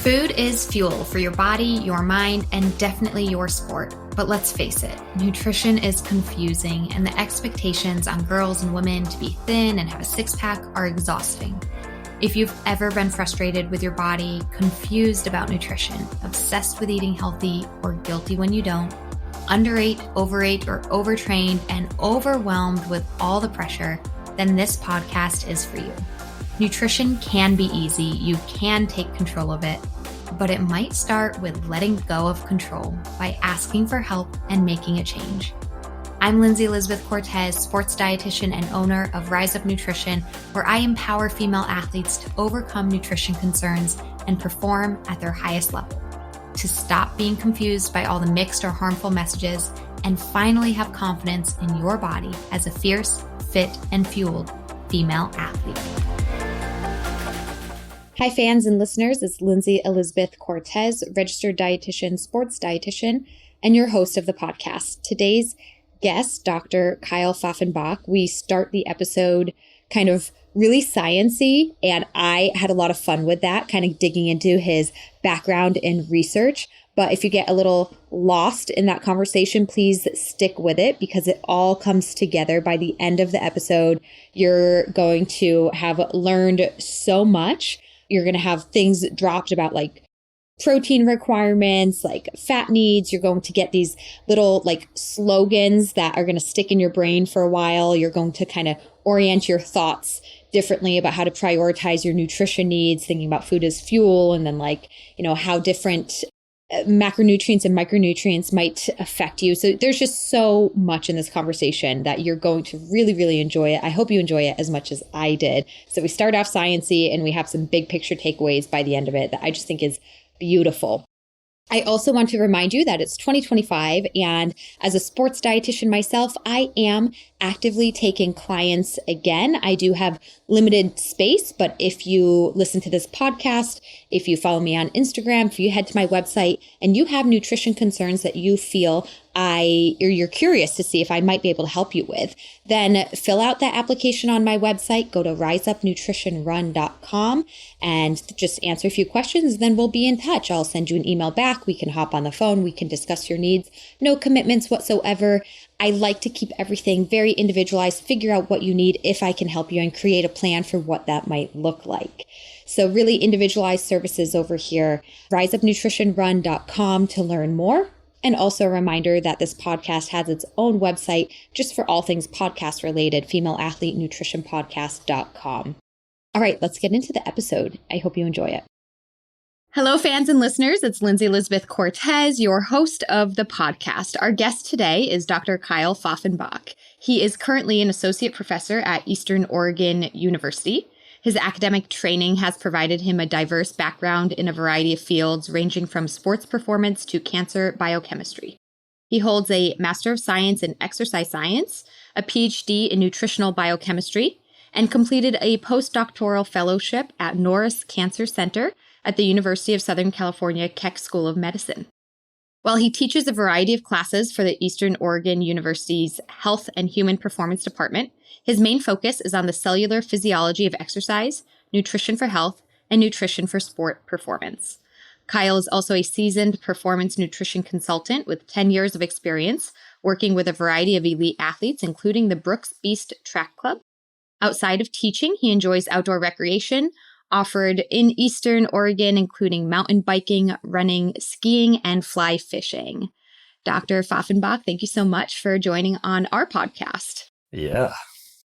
Food is fuel for your body, your mind, and definitely your sport. But let's face it, nutrition is confusing, and the expectations on girls and women to be thin and have a six-pack are exhausting. If you've ever been frustrated with your body, confused about nutrition, obsessed with eating healthy, or guilty when you don't, underate, overate, or overtrained, and overwhelmed with all the pressure, then this podcast is for you. Nutrition can be easy, you can take control of it, but it might start with letting go of control by asking for help and making a change. I'm Lindsay Elizabeth Cortez, sports dietitian and owner of Rise Up Nutrition, where I empower female athletes to overcome nutrition concerns and perform at their highest level, to stop being confused by all the mixed or harmful messages, and finally have confidence in your body as a fierce, fit, and fueled female athlete. Hi fans and listeners, it's Lindsay Elizabeth Cortez, registered dietitian, sports dietitian, and your host of the podcast. Today's guest, Dr. Kyle Pfaffenbach. We start the episode kind of really science-y, and I had a lot of fun with that, kind of digging into his background in research. But if you get a little lost in that conversation, please stick with it because it all comes together. By the end of the episode, you're going to have learned so much. You're going to have things dropped about like protein requirements, like fat needs. You're going to get these little like slogans that are going to stick in your brain for a while. You're going to kind of orient your thoughts differently about how to prioritize your nutrition needs, thinking about food as fuel, and then like, you know, how different macronutrients and micronutrients might affect you. So there's just so much in this conversation that you're going to really, really enjoy it. I hope you enjoy it as much as I did. So we start off science-y and we have some big picture takeaways by the end of it that I just think is beautiful. I also want to remind you that it's 2025, and as a sports dietitian myself, I am actively taking clients again. I do have limited space, but if you listen to this podcast, if you follow me on Instagram, if you head to my website and you have nutrition concerns that you feel or you're curious to see if I might be able to help you with, then fill out that application on my website. Go to riseupnutritionrun.com and just answer a few questions. Then we'll be in touch. I'll send you an email back. We can hop on the phone. We can discuss your needs. No commitments whatsoever. I like to keep everything very individualized, figure out what you need if I can help you, and create a plan for what that might look like. So really individualized services over here. riseupnutritionrun.com to learn more. And also a reminder that this podcast has its own website just for all things podcast related, femaleathletenutritionpodcast.com. All right, let's get into the episode. I hope you enjoy it. Hello, fans and listeners. It's Lindsay Elizabeth Cortez, your host of the podcast. Our guest today is Dr. Kyle Pfaffenbach. He is currently an associate professor at Eastern Oregon University. His academic training has provided him a diverse background in a variety of fields, ranging from sports performance to cancer biochemistry. He holds a Master of Science in Exercise Science, a PhD in Nutritional Biochemistry, and completed a postdoctoral fellowship at Norris Cancer Center at the University of Southern California Keck School of Medicine. While he teaches a variety of classes for the Eastern Oregon University's Health and Human Performance Department, his main focus is on the cellular physiology of exercise, nutrition for health, and nutrition for sport performance. Kyle is also a seasoned performance nutrition consultant with 10 years of experience working with a variety of elite athletes, including the Brooks Beast Track Club. Outside of teaching, he enjoys outdoor recreation, offered in Eastern Oregon, including mountain biking, running, skiing, and fly fishing. Dr. Pfaffenbach, thank you so much for joining on our podcast. Yeah,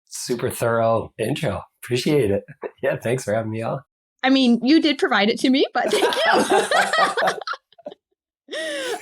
super thorough intro. Appreciate it. Yeah, thanks for having me on. I mean, you did provide it to me, but thank you.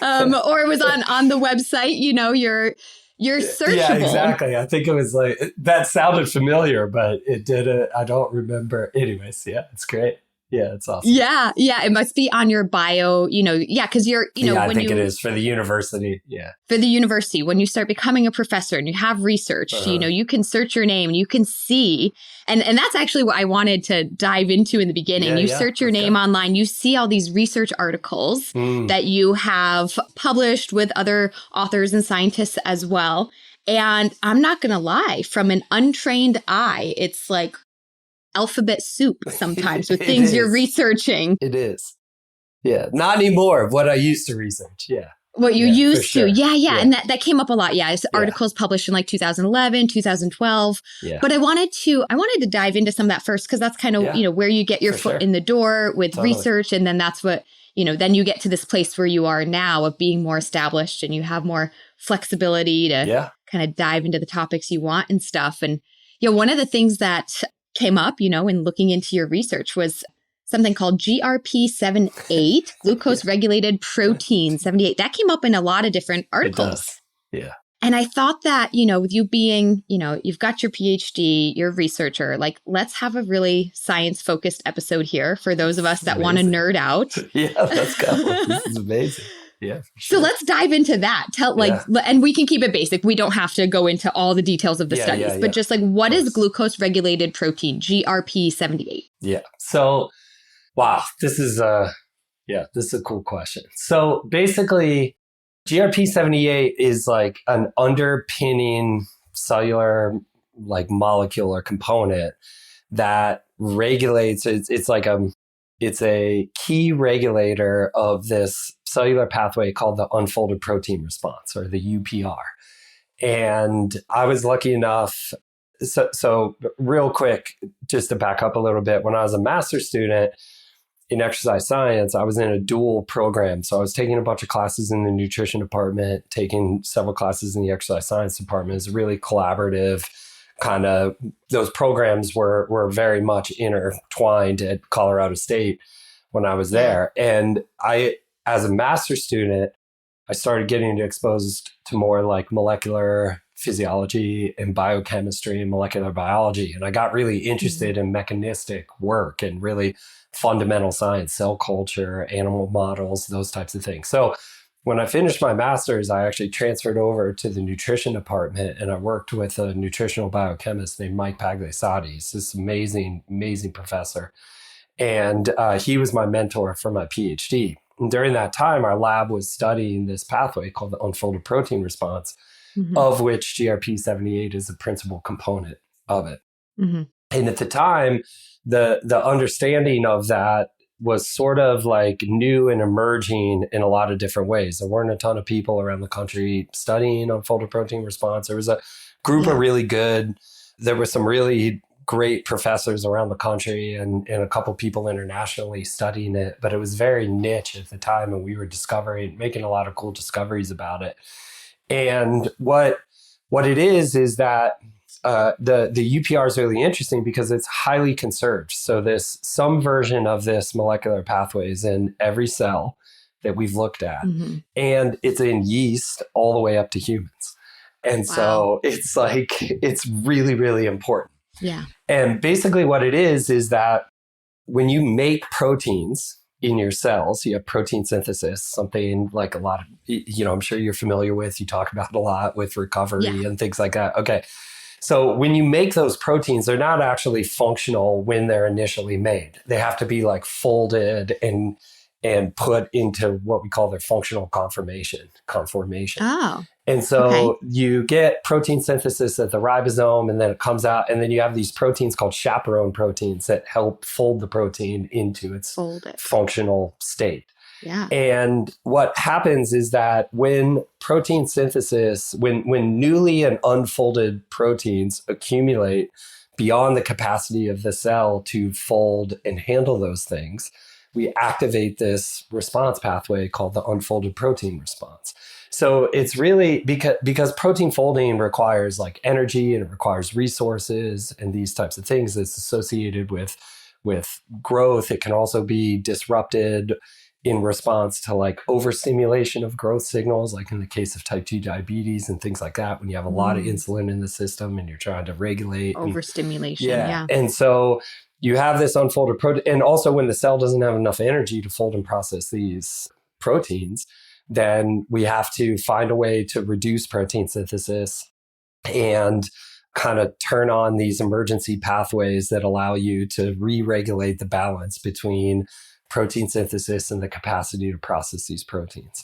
Or it was on the website, you know, you're searchable. Yeah, exactly. I think it was like, that sounded familiar, but it didn't. I don't remember. Anyways, yeah, it's great. Yeah, it's awesome. Yeah. It must be on your bio, you know, because you're, you know, I think it is for the university. Yeah. For the university, when you start becoming a professor and you have research, you know, you can search your name and you can see. And that's actually what I wanted to dive into in the beginning. You search your name online, you see all these research articles that you have published with other authors and scientists as well. And I'm not going to lie, from an untrained eye, it's like alphabet soup sometimes with things you're researching. It is. Yeah. Not anymore. What I used to research. Yeah. What you used sure. to. Yeah. And that came up a lot. Yeah. It's articles published in like 2011, 2012. Yeah. But I wanted to dive into some of that first, because that's kind of, where you get your foot in the door with research. And then that's what, then you get to this place where you are now of being more established and you have more flexibility to kind of dive into the topics you want and stuff. And, one of the things that came up, in looking into your research was something called GRP78, glucose regulated protein 78. That came up in a lot of different articles. It does. Yeah. And I thought that, with you being, you've got your PhD, you're a researcher, like, let's have a really science focused episode here for those of us that want to nerd out. Yeah, let's go. This is amazing. Yeah. Sure. So let's dive into that. And we can keep it basic. We don't have to go into all the details of the studies, but just like, what is glucose regulated protein, GRP78? Yeah. So, wow, this is a cool question. So basically, GRP78 is like an underpinning cellular, like molecular component that regulates. It's a key regulator of this cellular pathway called the unfolded protein response, or the UPR. And I was lucky enough. So real quick, just to back up a little bit, when I was a master's student in exercise science, I was in a dual program. So I was taking a bunch of classes in the nutrition department, taking several classes in the exercise science department. It's really collaborative kind of, those programs were very much intertwined at Colorado State when I was there. And I, as a master's student, I started getting exposed to more like molecular physiology and biochemistry and molecular biology. And I got really interested in mechanistic work and really fundamental science, cell culture, animal models, those types of things. So when I finished my master's, I actually transferred over to the nutrition department, and I worked with a nutritional biochemist named Mike Pagliasati. He's this amazing, amazing professor. And he was my mentor for my PhD. And during that time, our lab was studying this pathway called the unfolded protein response, of which GRP78 is a principal component of it. And at the time, the understanding of that was sort of like new and emerging in a lot of different ways. There weren't a ton of people around the country studying unfolded protein response. There was a group of there were some really great professors around the country and a couple people internationally studying it, but it was very niche at the time, and we were making a lot of cool discoveries about it. And what it is that the UPR is really interesting because it's highly conserved. So some version of this molecular pathway is in every cell that we've looked at, and it's in yeast all the way up to humans. And so it's really, really important. Yeah. And basically what it is that when you make proteins in your cells, you have protein synthesis, something like a lot of, I'm sure you're familiar with, you talk about a lot with recovery and things like that. Okay. So when you make those proteins, they're not actually functional when they're initially made. They have to be like folded and put into what we call their functional conformation. Oh. And so you get protein synthesis at the ribosome, and then it comes out, and then you have these proteins called chaperone proteins that help fold the protein into its functional state. Yeah. And what happens is that when protein synthesis, when newly and unfolded proteins accumulate beyond the capacity of the cell to fold and handle those things, we activate this response pathway called the unfolded protein response. So it's really because protein folding requires like energy, and it requires resources and these types of things that's associated with growth. It can also be disrupted in response to like overstimulation of growth signals, like in the case of type 2 diabetes and things like that, when you have a lot of insulin in the system and you're trying to regulate. Overstimulation, And so you have this unfolded protein. And also when the cell doesn't have enough energy to fold and process these proteins, then we have to find a way to reduce protein synthesis and kind of turn on these emergency pathways that allow you to re-regulate the balance between protein synthesis and the capacity to process these proteins.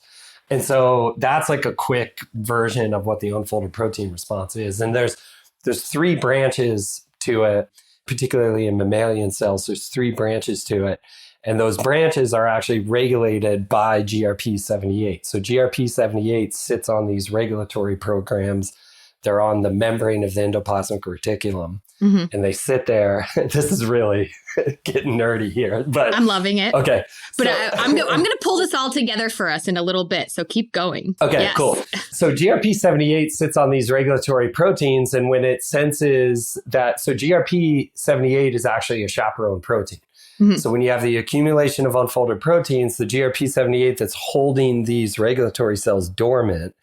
And so that's like a quick version of what the unfolded protein response is. And there's 3 branches to it, particularly in mammalian cells. There's 3 branches to it. And those branches are actually regulated by GRP78. So GRP78 sits on these regulatory programs. They're on the membrane of the endoplasmic reticulum. Mm-hmm. And they sit there. This is really getting nerdy here, but I'm loving it. Okay. But I'm going to pull this all together for us in a little bit. So keep going. Okay, yes. Cool. So GRP78 sits on these regulatory proteins. And when it senses that, so GRP78 is actually a chaperone protein. Mm-hmm. So when you have the accumulation of unfolded proteins, the GRP78 that's holding these regulatory cells dormant,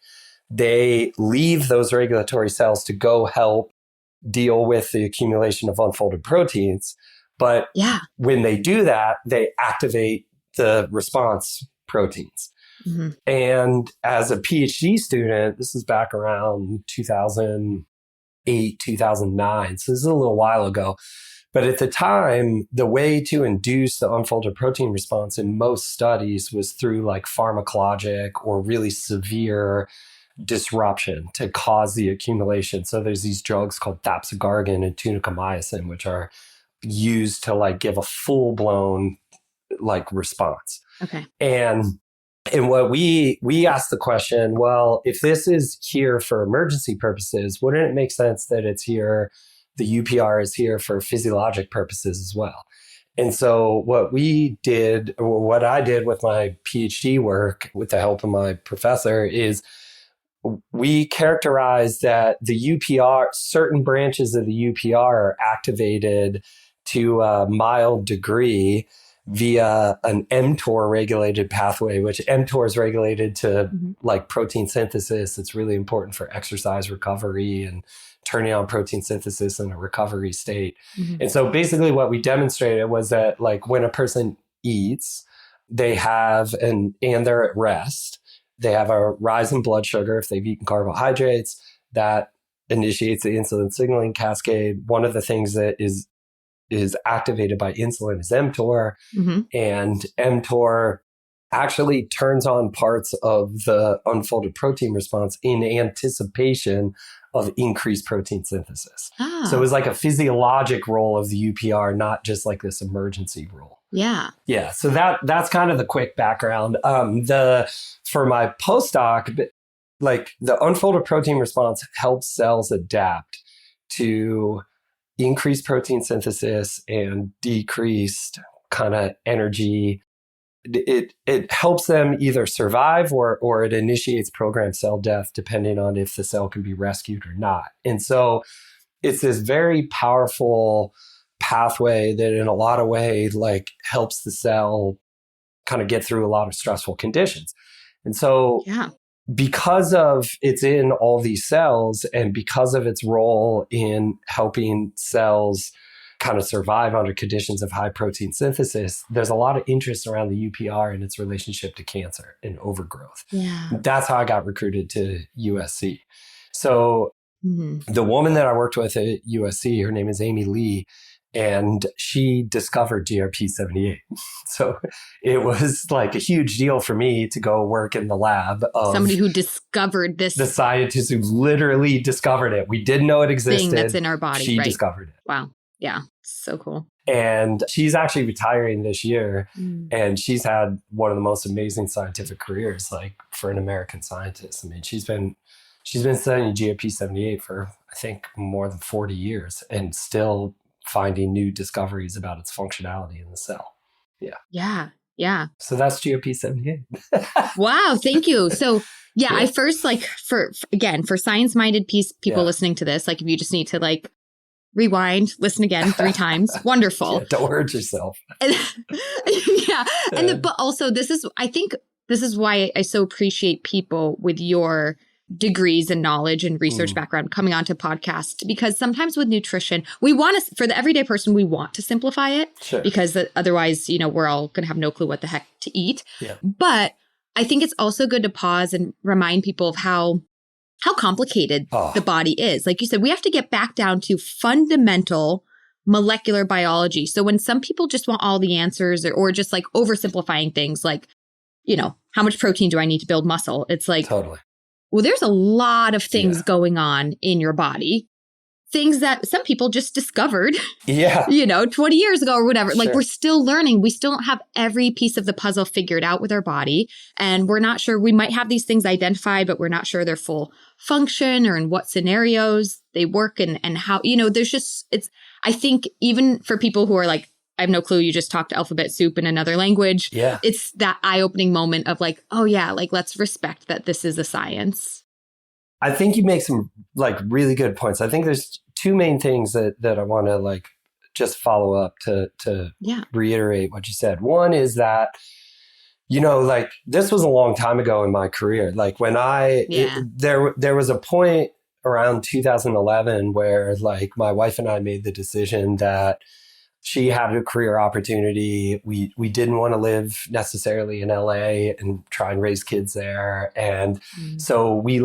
they leave those regulatory cells to go help deal with the accumulation of unfolded proteins. But when they do that, they activate the response proteins. Mm-hmm. And as a PhD student, this is back around 2008, 2009. So this is a little while ago. But at the time, the way to induce the unfolded protein response in most studies was through like pharmacologic or really severe disruption to cause the accumulation. So there's these drugs called thapsigargin and tunicamycin, which are used to like give a full-blown like response. Okay. And what we asked the question, well, if this is here for emergency purposes, wouldn't it make sense that it's here, the UPR is here for physiologic purposes as well? And so what I did with my PhD work with the help of my professor is we characterized that the UPR, certain branches of the UPR are activated to a mild degree via an mTOR regulated pathway, which mTOR is regulated to like protein synthesis. It's really important for exercise recovery and turning on protein synthesis in a recovery state. Mm-hmm. And so basically what we demonstrated was that like when a person eats, they have and they're at rest, they have a rise in blood sugar if they've eaten carbohydrates. That initiates the insulin signaling cascade. One of the things that is activated by insulin is mTOR. Mm-hmm. And mTOR actually turns on parts of the unfolded protein response in anticipation of increased protein synthesis. So it was like a physiologic role of the UPR, not just like this emergency role. Yeah. Yeah. So that's kind of the quick background. For my postdoc, like the unfolded protein response helps cells adapt to increased protein synthesis and decreased kind of energy. It helps them either survive or it initiates programmed cell death, depending on if the cell can be rescued or not. And so it's this very powerful pathway that in a lot of ways like helps the cell kind of get through a lot of stressful conditions. And so because of it's in all these cells and because of its role in helping cells kind of survive under conditions of high protein synthesis, there's a lot of interest around the UPR and its relationship to cancer and overgrowth. Yeah. That's how I got recruited to USC. So the woman that I worked with at USC, her name is Amy Lee, and she discovered GRP78. So it was like a huge deal for me to go work in the lab of somebody who discovered this. The scientist who literally discovered it. We didn't know it existed. Thing that's in our body. She discovered it. Wow. Yeah. So cool. And she's actually retiring this year. And she's had one of the most amazing scientific careers, like for an American scientist. I mean, she's been studying GRP78 for, I think, more than 40 years and still finding new discoveries about its functionality in the cell. Yeah. Yeah. Yeah. So that's GRP78. Wow. Thank you. So I first like for science-minded people listening to this, like if you just need to like rewind, listen again 3 times. Wonderful. Yeah, don't hurt yourself. But also I think this is why I so appreciate people with your degrees and knowledge and research background coming onto podcasts, because sometimes with nutrition, we want to, for the everyday person, we want to simplify it because otherwise, we're all going to have no clue what the heck to eat. Yeah. But I think it's also good to pause and remind people of how complicated the body is. Like you said, we have to get back down to fundamental molecular biology. So when some people just want all the answers or just like oversimplifying things like, how much protein do I need to build muscle? It's like, totally. Well, there's a lot of things going on in your body things that some people just discovered, Yeah. 20 years ago or whatever. Like Sure. we're still learning. We still don't have every piece of the puzzle figured out with our body. And we're not sure, we might have these things identified, but we're not sure their full function or in what scenarios they work and how, there's just, I think even for people who are like, I have no clue, you just talked alphabet soup in another language. Yeah. It's that eye-opening moment of like, oh yeah, like let's respect that this is a science. I think you make some like really good points. I think there's two main things that I want to like just follow up to reiterate what you said. One is that, like this was a long time ago in my career. Like when there was a point around 2011 where like my wife and I made the decision that she had a career opportunity. We didn't want to live necessarily in LA and try and raise kids there. And so we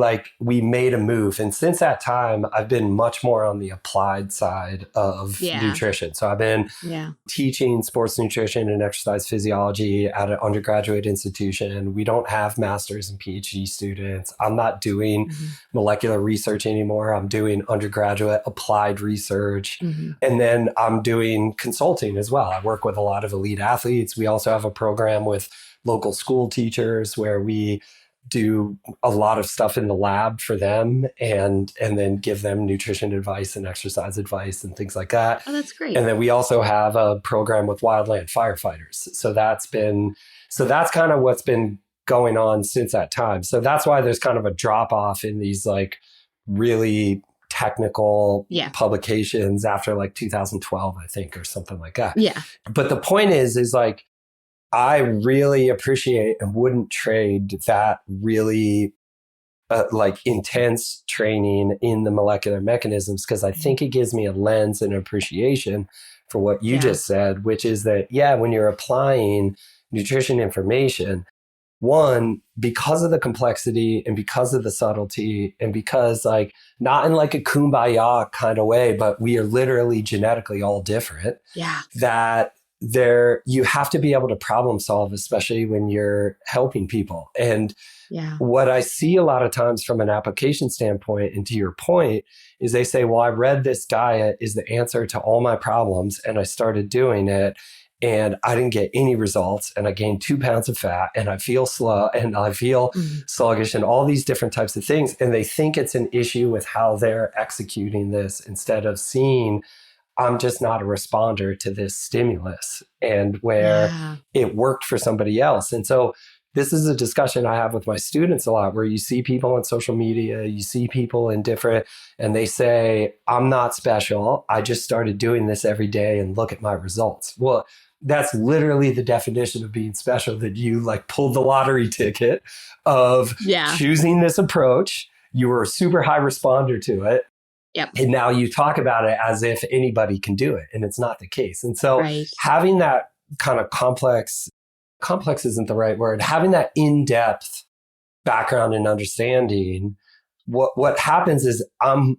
made a move. And since that time, I've been much more on the applied side of nutrition. So I've been teaching sports nutrition and exercise physiology at an undergraduate institution. We don't have master's and PhD students. I'm not doing molecular research anymore. I'm doing undergraduate applied research. And then I'm doing consulting as well. I work with a lot of elite athletes. We also have a program with local school teachers where we do a lot of stuff in the lab for them and then give them nutrition advice and exercise advice and things like that. Oh, that's great. And then we also have a program with wildland firefighters. So that's kind of what's been going on since that time. So that's why there's kind of a drop off in these like really technical publications after like 2012, I think, or something like that. Yeah. But the point is like, I really appreciate and wouldn't trade that really like intense training in the molecular mechanisms, because I think it gives me a lens and appreciation for what you just said, which is that, when you're applying nutrition information, one, because of the complexity and because of the subtlety and because like not in like a kumbaya kind of way, but we are literally genetically all different. Yeah. That you have to be able to problem solve, especially when you're helping people. And what I see a lot of times from an application standpoint, and to your point, is they say, well, I read this diet is the answer to all my problems and I started doing it. And I didn't get any results. And I gained 2 pounds of fat and I feel slow and I feel sluggish and all these different types of things. And they think it's an issue with how they're executing this instead of seeing I'm just not a responder to this stimulus and where it worked for somebody else. And so this is a discussion I have with my students a lot, where you see people on social media, you see people in different, and they say, I'm not special. I just started doing this every day and look at my results. Well, that's literally the definition of being special, that you like pulled the lottery ticket of choosing this approach. You were a super high responder to it. Yep. And now you talk about it as if anybody can do it. And it's not the case. And so having that kind of complex isn't the right word, having that in-depth background and understanding, what happens is I'm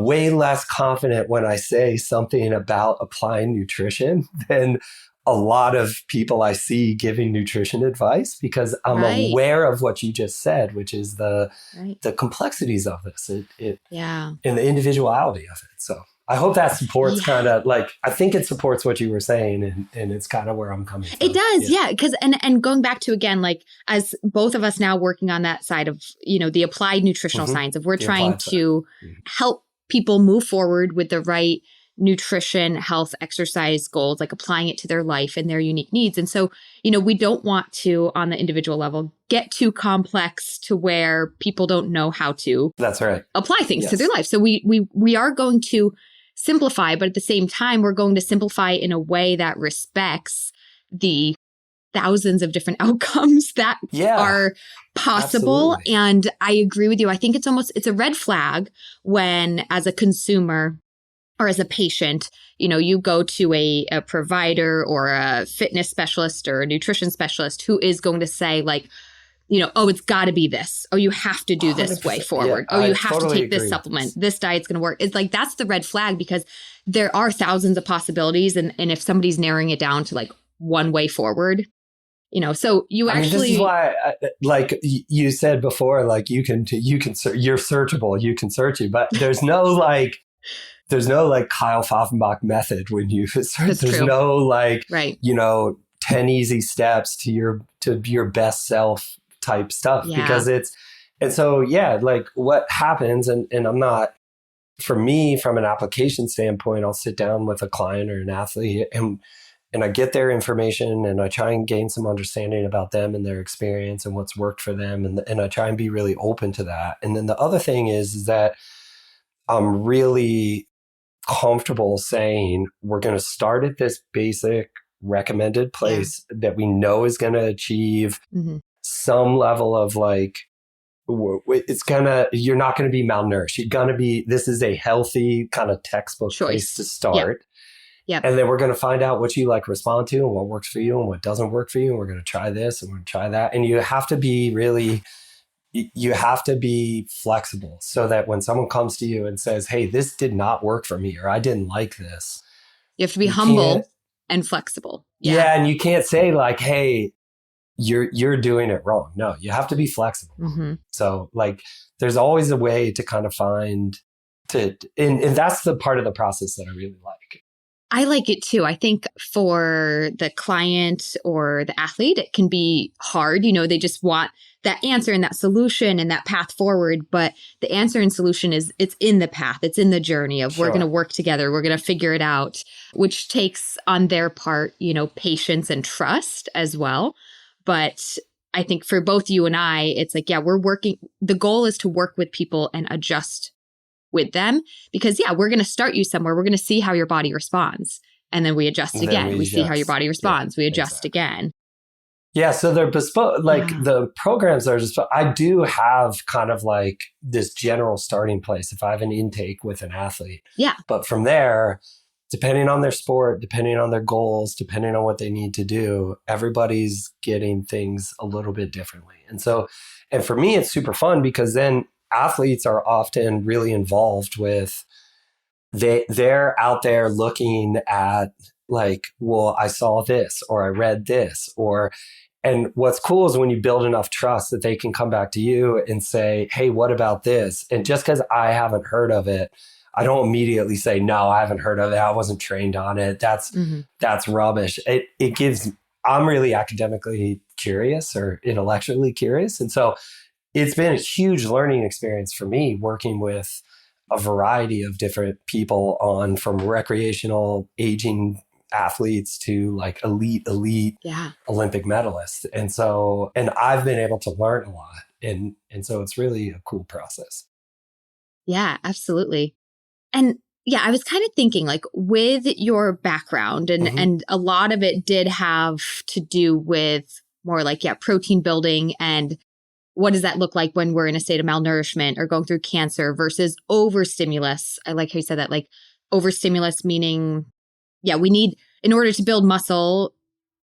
way less confident when I say something about applying nutrition than a lot of people I see giving nutrition advice, because I'm aware of what you just said, which is the complexities of this and the individuality of it. So I hope that supports kind of like, I think it supports what you were saying, and it's kind of where I'm coming from. It does. Yeah. Because, and going back to, again, like as both of us now working on that side of, the applied nutritional science, if we're trying to help people move forward with the right nutrition, health, exercise goals, like applying it to their life and their unique needs. And so, we don't want to, on the individual level, get too complex to where people don't know how to apply things to their life. So we are going to simplify, but at the same time, we're going to simplify in a way that respects the thousands of different outcomes that are possible. Absolutely. And I agree with you. I think it's a red flag when, as a consumer or as a patient, you go to a provider or a fitness specialist or a nutrition specialist who is going to say like, oh, it's got to be this. Oh, you have to do this way forward. Oh, you have to take this supplement. This diet's going to work. It's like, that's the red flag, because there are thousands of possibilities. And if somebody's narrowing it down to like one way forward, so you actually, this is why, like you said before, like you're searchable, you can search it, but there's no like there's no like Kyle Pfaffenbach method when you start. That's There's true. no like, Right. 10 easy steps to your best self type stuff Yeah. and so, yeah, like what happens, and I'm not, for me, from an application standpoint, I'll sit down with a client or an athlete and I get their information and I try and gain some understanding about them and their experience and what's worked for them. And I try and be really open to that. And then the other thing is that I'm really comfortable saying we're going to start at this basic recommended place that we know is going to achieve some level of like, you're not going to be malnourished. This is a healthy kind of textbook place to start. Yep. And then we're going to find out what you like respond to and what works for you and what doesn't work for you. And we're going to try this and we're going to try that. And you have to be flexible so that when someone comes to you and says, hey, this did not work for me, or I didn't like this. You have to be humble and flexible. Yeah. And you can't say like, hey, you're doing it wrong. No, you have to be flexible. So like, there's always a way to kind of and that's the part of the process that I really like. I like it too. I think for the client or the athlete, it can be hard. They just want that answer and that solution and that path forward. But the answer and solution it's in the path. It's in the journey of we're going to work together. We're going to figure it out, which takes on their part, patience and trust as well. But I think for both you and I, it's like, we're working. The goal is to work with people and adjust with them because, we're going to start you somewhere. We're going to see how your body responds. And then we adjust again. We see how your body responds. We adjust again. Yeah. So they're bespoke, the programs are just, I do have kind of like this general starting place if I have an intake with an athlete. Yeah. But from there, depending on their sport, depending on their goals, depending on what they need to do, everybody's getting things a little bit differently. And for me, it's super fun because then athletes are often really involved with, they're out there looking at like, well, I saw this or I read this and what's cool is when you build enough trust that they can come back to you and say, hey, what about this? And just because I haven't heard of it, I don't immediately say, no, I haven't heard of it. I wasn't trained on it. That's rubbish. I'm really academically curious or intellectually curious. And so it's been a huge learning experience for me working with a variety of different people from recreational aging athletes to like elite Olympic medalists. And I've been able to learn a lot. And so it's really a cool process. Yeah, absolutely. And I was kind of thinking like with your background and a lot of it did have to do with more like, protein building and what does that look like when we're in a state of malnourishment or going through cancer versus overstimulus? I like how you said that, like overstimulus meaning, we need, in order to build muscle,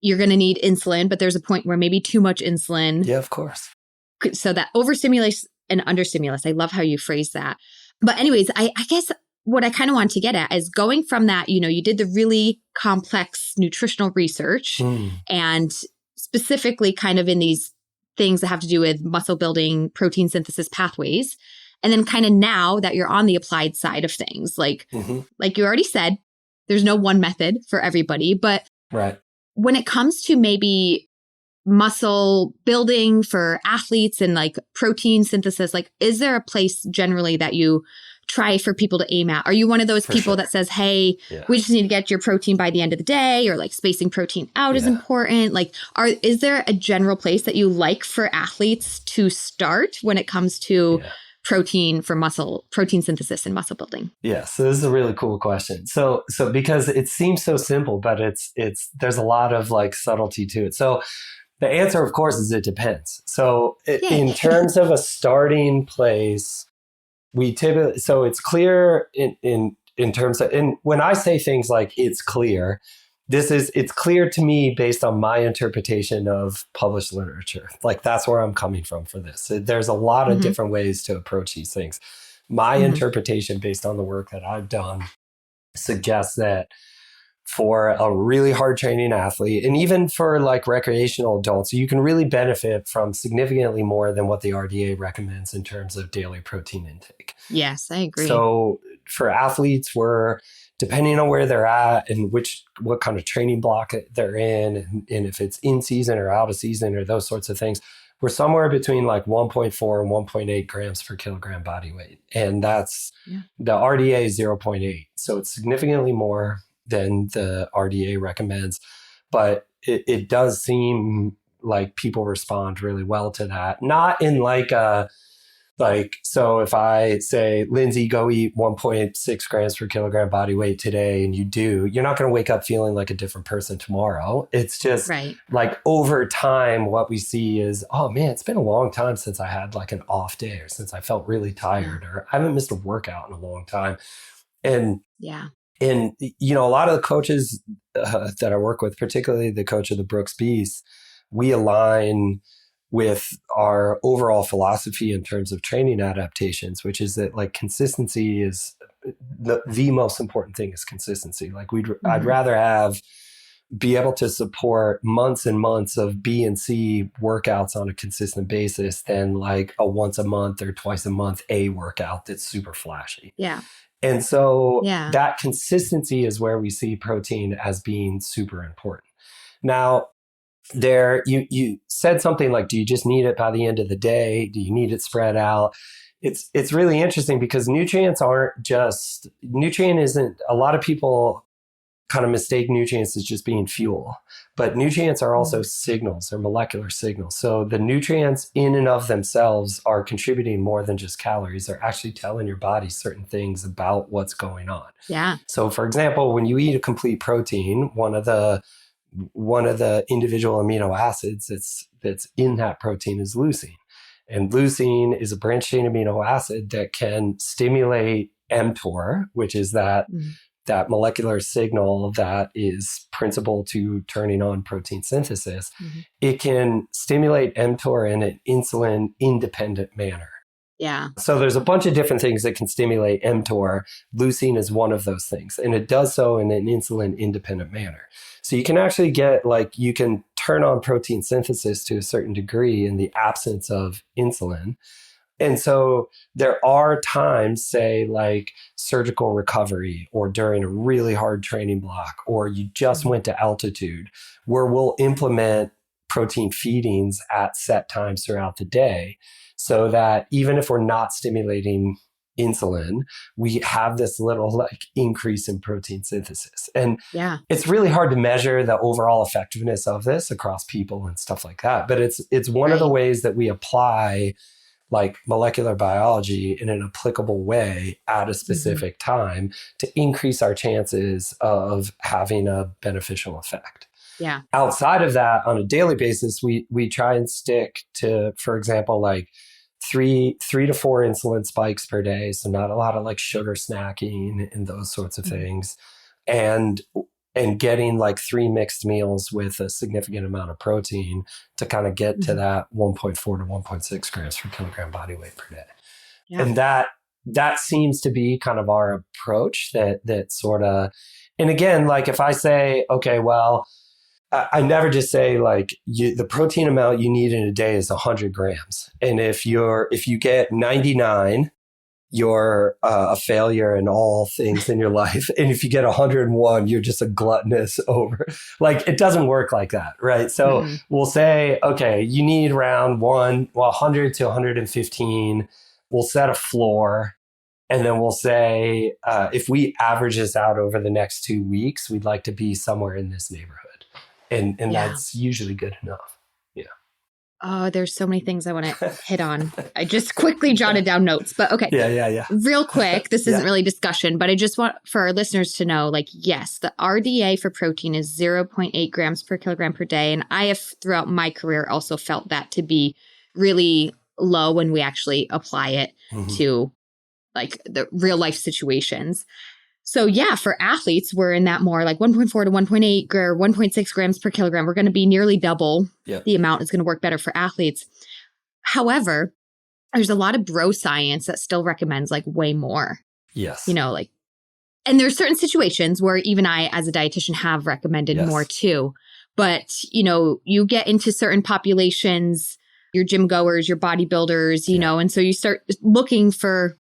you're going to need insulin, but there's a point where maybe too much insulin. Yeah, of course. So that overstimulus and understimulus, I love how you phrase that. But anyways, I guess what I kind of want to get at is going from that, you did the really complex nutritional research and specifically kind of in these things that have to do with muscle building, protein synthesis pathways. And then kind of now that you're on the applied side of things, like you already said, there's no one method for everybody. But when it comes to maybe muscle building for athletes and like protein synthesis, like is there a place generally that you try for people to aim at? Are you one of those people that says, hey, we just need to get your protein by the end of the day, or like spacing protein out is important? Like, is there a general place that you like for athletes to start when it comes to protein synthesis and muscle building? Yeah. So this is a really cool question. So because it seems so simple, but there's a lot of like subtlety to it. So the answer, of course, is it depends. So in terms of a starting place, we typically, so it's clear in terms of, and when I say things like it's clear, it's clear to me based on my interpretation of published literature. Like that's where I'm coming from for this. There's a lot of different ways to approach these things. My interpretation based on the work that I've done suggests that for a really hard training athlete, and even for like recreational adults, you can really benefit from significantly more than what the RDA recommends in terms of daily protein intake. Yes, I agree. So for athletes, we're depending on where they're at and what kind of training block they're in, and if it's in season or out of season or those sorts of things, we're somewhere between like 1.4 and 1.8 grams per kilogram body weight. And that's the RDA is 0.8. So it's significantly more than the RDA recommends. But it does seem like people respond really well to that. Not in so if I say, Lindsay, go eat 1.6 grams per kilogram body weight today, and you're not going to wake up feeling like a different person tomorrow. It's just like over time, what we see is, oh man, it's been a long time since I had like an off day, or since I felt really tired, or I haven't missed a workout in a long time. And a lot of the coaches that I work with, particularly the coach of the Brooks Beast, we align with our overall philosophy in terms of training adaptations, which is that like consistency is the most important thing is consistency. Like I'd rather be able to support months and months of B and C workouts on a consistent basis than like a once a month or twice a month A workout that's super flashy. Yeah. And so that consistency is where we see protein as being super important. Now, you said something like, do you just need it by the end of the day? Do you need it spread out? It's really interesting because nutrient isn't, a lot of people kind of mistake nutrients as just being fuel, but nutrients are also signals or molecular signals. So the nutrients in and of themselves are contributing more than just calories. They're actually telling your body certain things about what's going on. Yeah. So for example, when you eat a complete protein, one of the individual amino acids that's in that protein is leucine. And leucine is a branched chain amino acid that can stimulate mTOR, which is that molecular signal that is principal to turning on protein synthesis. It can stimulate mTOR in an insulin independent manner. Yeah. So there's a bunch of different things that can stimulate mTOR. Leucine is one of those things, and it does so in an insulin independent manner. So you can actually you can turn on protein synthesis to a certain degree in the absence of insulin. And so there are times, say like surgical recovery or during a really hard training block, or you just went to altitude, where we'll implement protein feedings at set times throughout the day, so that even if we're not stimulating insulin, we have this little like increase in protein synthesis. And it's really hard to measure the overall effectiveness of this across people and stuff like that. But it's one of the ways that we apply like molecular biology in an applicable way at a specific time to increase our chances of having a beneficial effect. Yeah. Outside of that, on a daily basis, we try and stick to, for example, like three to four insulin spikes per day. So not a lot of like sugar snacking and those sorts of things. And getting like 3 mixed meals with a significant amount of protein to kind of get to that 1.4 to 1.6 grams per kilogram body weight per day. Yeah. And that seems to be kind of our approach that sort of, and again, like if I say, okay, well, I never just say like the protein amount you need in a day is 100 grams. And if you get 99, you're a failure in all things in your life. And if you get 101, you're just a gluttonous over. Like it doesn't work like that, right? So we'll say, okay, you need around 100 to 115. We'll set a floor. And then we'll say, if we average this out over the next 2 weeks, we'd like to be somewhere in this neighborhood. And that's usually good enough. Yeah. Oh, there's so many things I want to hit on. I just quickly jotted down notes, but okay. Yeah. Real quick, this isn't really discussion, but I just want for our listeners to know, like, yes, the RDA for protein is 0.8 grams per kilogram per day. And I have throughout my career also felt that to be really low when we actually apply it to like the real life situations. So yeah, for athletes, we're in that more like 1.4 to 1.8 or 1.6 grams per kilogram. We're going to be nearly double the amount. Is going to work better for athletes. However, there's a lot of bro science that still recommends like way more. Yes. And there's certain situations where even I, as a dietitian, have recommended more too. But, you get into certain populations, your gym goers, your bodybuilders, and so you start looking for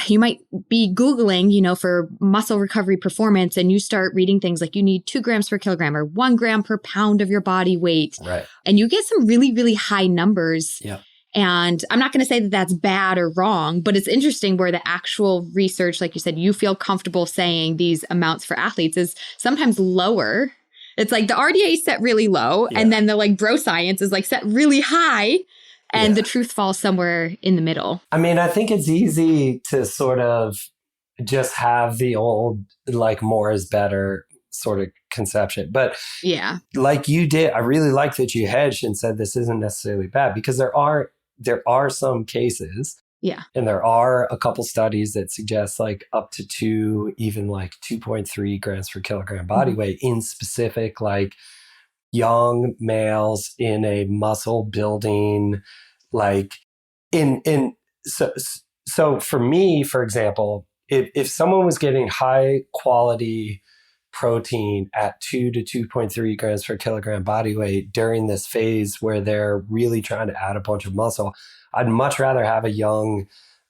you might be Googling, for muscle recovery performance, and you start reading things like you need 2 grams per kilogram or 1 gram per pound of your body weight. Right. And you get some really, really high numbers. Yeah. And I'm not going to say that that's bad or wrong, but it's interesting where the actual research, like you said, you feel comfortable saying these amounts for athletes is sometimes lower. It's like the RDA is set really low, and then the like bro science is like set really high, and the truth falls somewhere in the middle. I mean, I think it's easy to sort of just have the old, like, more is better sort of conception. But like you did, I really like that you hedged and said this isn't necessarily bad, because there are some cases. Yeah. And there are a couple studies that suggest like up to 2, even like 2.3 grams per kilogram body weight in specific, like young males in a muscle building, like so for me, for example, if someone was getting high quality protein at 2 to 2.3 grams per kilogram body weight during this phase where they're really trying to add a bunch of muscle, I'd much rather have a young,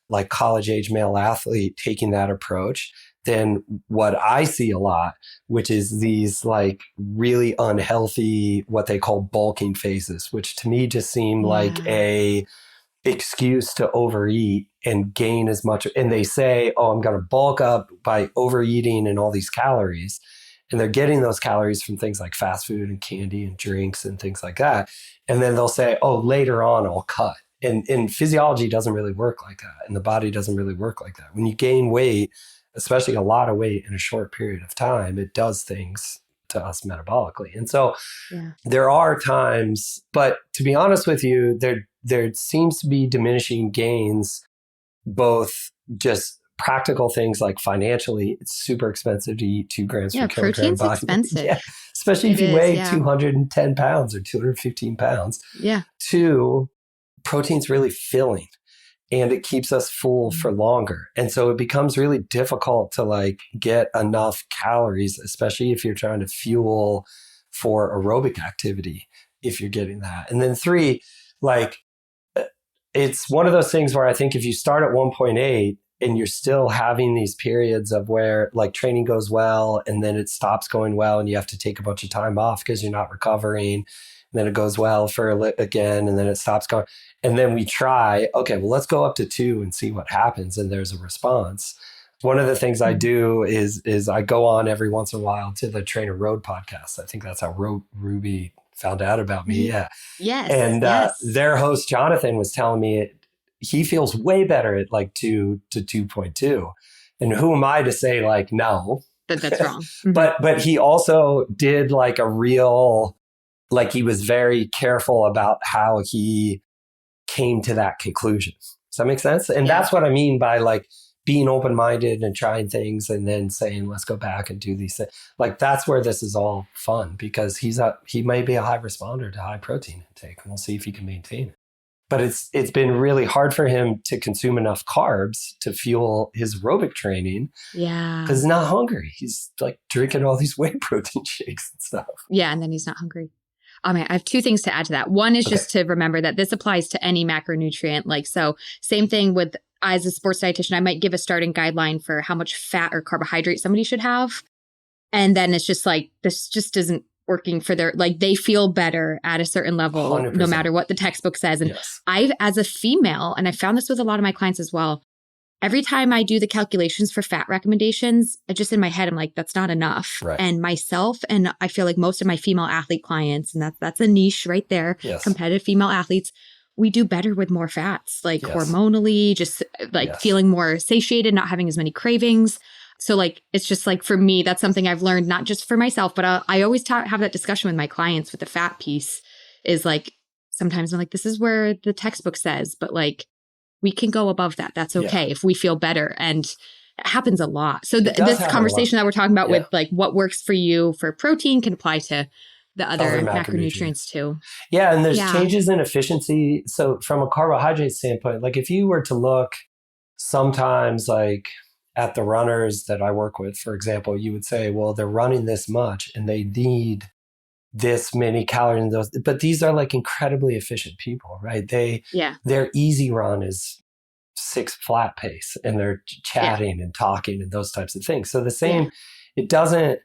like college age male athlete taking that approach than what I see a lot, which is these like really unhealthy, what they call bulking phases, which to me just seem like a excuse to overeat and gain as much. And they say, oh, I'm going to bulk up by overeating and all these calories. And they're getting those calories from things like fast food and candy and drinks and things like that. And then they'll say, oh, later on, I'll cut. And physiology doesn't really work like that. And the body doesn't really work like that. When you gain weight, especially a lot of weight in a short period of time, it does things to us metabolically. And so there are times, but to be honest with you, there seems to be diminishing gains, both just practical things like financially, it's super expensive to eat 2 grams per kilogram protein's body. Expensive. Especially if you weigh 210 pounds or 215 pounds. Yeah. 2, protein's really filling and it keeps us full for longer. And so it becomes really difficult to like get enough calories, especially if you're trying to fuel for aerobic activity, if you're getting that. And then 3, like it's one of those things where I think if you start at 1.8 and you're still having these periods of where like training goes well and then it stops going well and you have to take a bunch of time off because you're not recovering, and then it goes well for again and then it stops going, and then we try, okay, well, let's go up to 2 and see what happens, and there's a response. One of the things I do is I go on every once in a while to the Trainer Road podcast. I think that's how Ruby found out about me. Yeah. Yes. And their host, Jonathan, was telling me he feels way better at like 2 to 2.2. And who am I to say like, no, that's wrong. But he also did like a real, like he was very careful about how he came to that conclusion. Does that make sense? And that's what I mean by like being open-minded and trying things and then saying, let's go back and do these things. Like that's where this is all fun, because he may be a high responder to high protein intake, and we'll see if he can maintain it. But it's been really hard for him to consume enough carbs to fuel his aerobic training. Yeah. Because he's not hungry. He's like drinking all these whey protein shakes and stuff. Yeah. And then he's not hungry. I have 2 things to add to that. One is just to remember that this applies to any macronutrient. Like, so same thing with, as a sports dietitian, I might give a starting guideline for how much fat or carbohydrate somebody should have. And then it's just like, this just isn't working for their, like they feel better at a certain level, 100%. No matter what the textbook says. And I've, as a female, and I found this with a lot of my clients as well, every time I do the calculations for fat recommendations, I just in my head, I'm like, that's not enough. Right. And myself, and I feel like most of my female athlete clients, and that's a niche right there, competitive female athletes, we do better with more fats, like hormonally, just like feeling more satiated, not having as many cravings. So like, it's just like, for me, that's something I've learned, not just for myself, but I always have that discussion with my clients with the fat piece, is like, sometimes I'm like, this is where the textbook says, but like, we can go above that. That's okay if we feel better. And it happens a lot. So this conversation that we're talking about with like what works for you for protein can apply to the other macronutrients too. Yeah. And there's changes in efficiency. So from a carbohydrate standpoint, like if you were to look sometimes like at the runners that I work with, for example, you would say, well, they're running this much and they need this many calories in those, but these are like incredibly efficient people, right? Their easy run is 6 flat pace and they're chatting and talking and those types of things. So the same, it doesn't,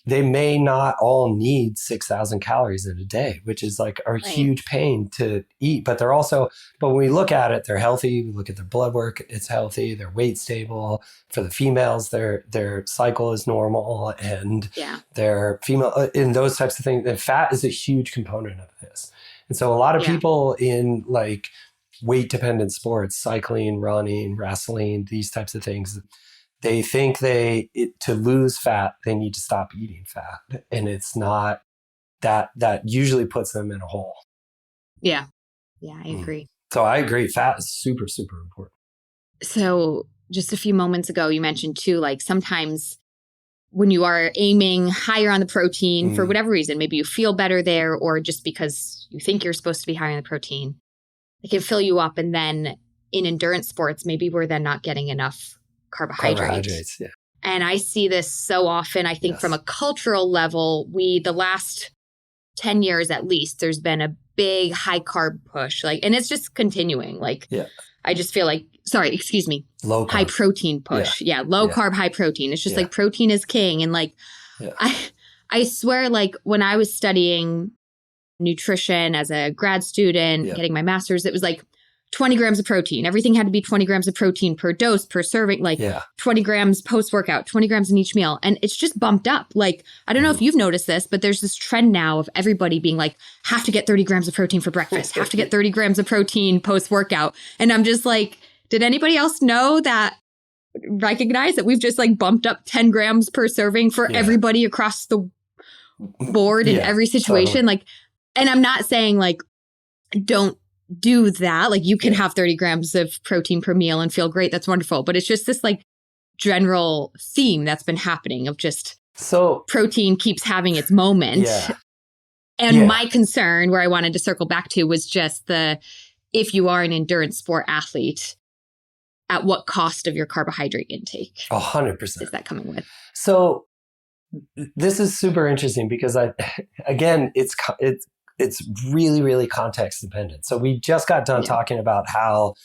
they may not all need 6,000 calories in a day, which is like a huge pain to eat. But they're also, but when we look at it, they're healthy. We look at their blood work, it's healthy. Their weight stable. For the females, their cycle is normal, and their female in those types of things. And fat is a huge component of this. And so a lot of people in like weight dependent sports, cycling, running, wrestling, these types of things, they think to lose fat, they need to stop eating fat. And it's not that usually puts them in a hole. Yeah. Yeah, I agree. So I agree. Fat is super, super important. So just a few moments ago, you mentioned too, like sometimes when you are aiming higher on the protein for whatever reason, maybe you feel better there, or just because you think you're supposed to be higher on the protein, it can fill you up. And then in endurance sports, maybe we're then not getting enough carbohydrates. Yeah. And I see this so often. I think from a cultural level, the last 10 years at least, there's been a big high carb push. Like, and it's just continuing. Like, I just feel like, low carb. High protein push. Yeah. Low carb, high protein. It's just like protein is king. And like, I swear, like when I was studying nutrition as a grad student, getting my master's, it was like 20 grams of protein. Everything had to be 20 grams of protein per dose, per serving, like 20 grams post-workout, 20 grams in each meal. And it's just bumped up. Like, I don't know if you've noticed this, but there's this trend now of everybody being like, have to get 30 grams of protein for breakfast, have to get 30 grams of protein post-workout. And I'm just like, did anybody else recognize that we've just like bumped up 10 grams per serving for everybody across the board in every situation? Totally. Like, and I'm not saying like, don't do that. Like you can have 30 grams of protein per meal and feel great. That's wonderful. But it's just this like general theme that's been happening of just protein keeps having its moment. And my concern, where I wanted to circle back to, was just if you are an endurance sport athlete, at what cost of your carbohydrate intake? 100%. Is that coming with? So this is super interesting because it's really, really context dependent. So we just got done talking about how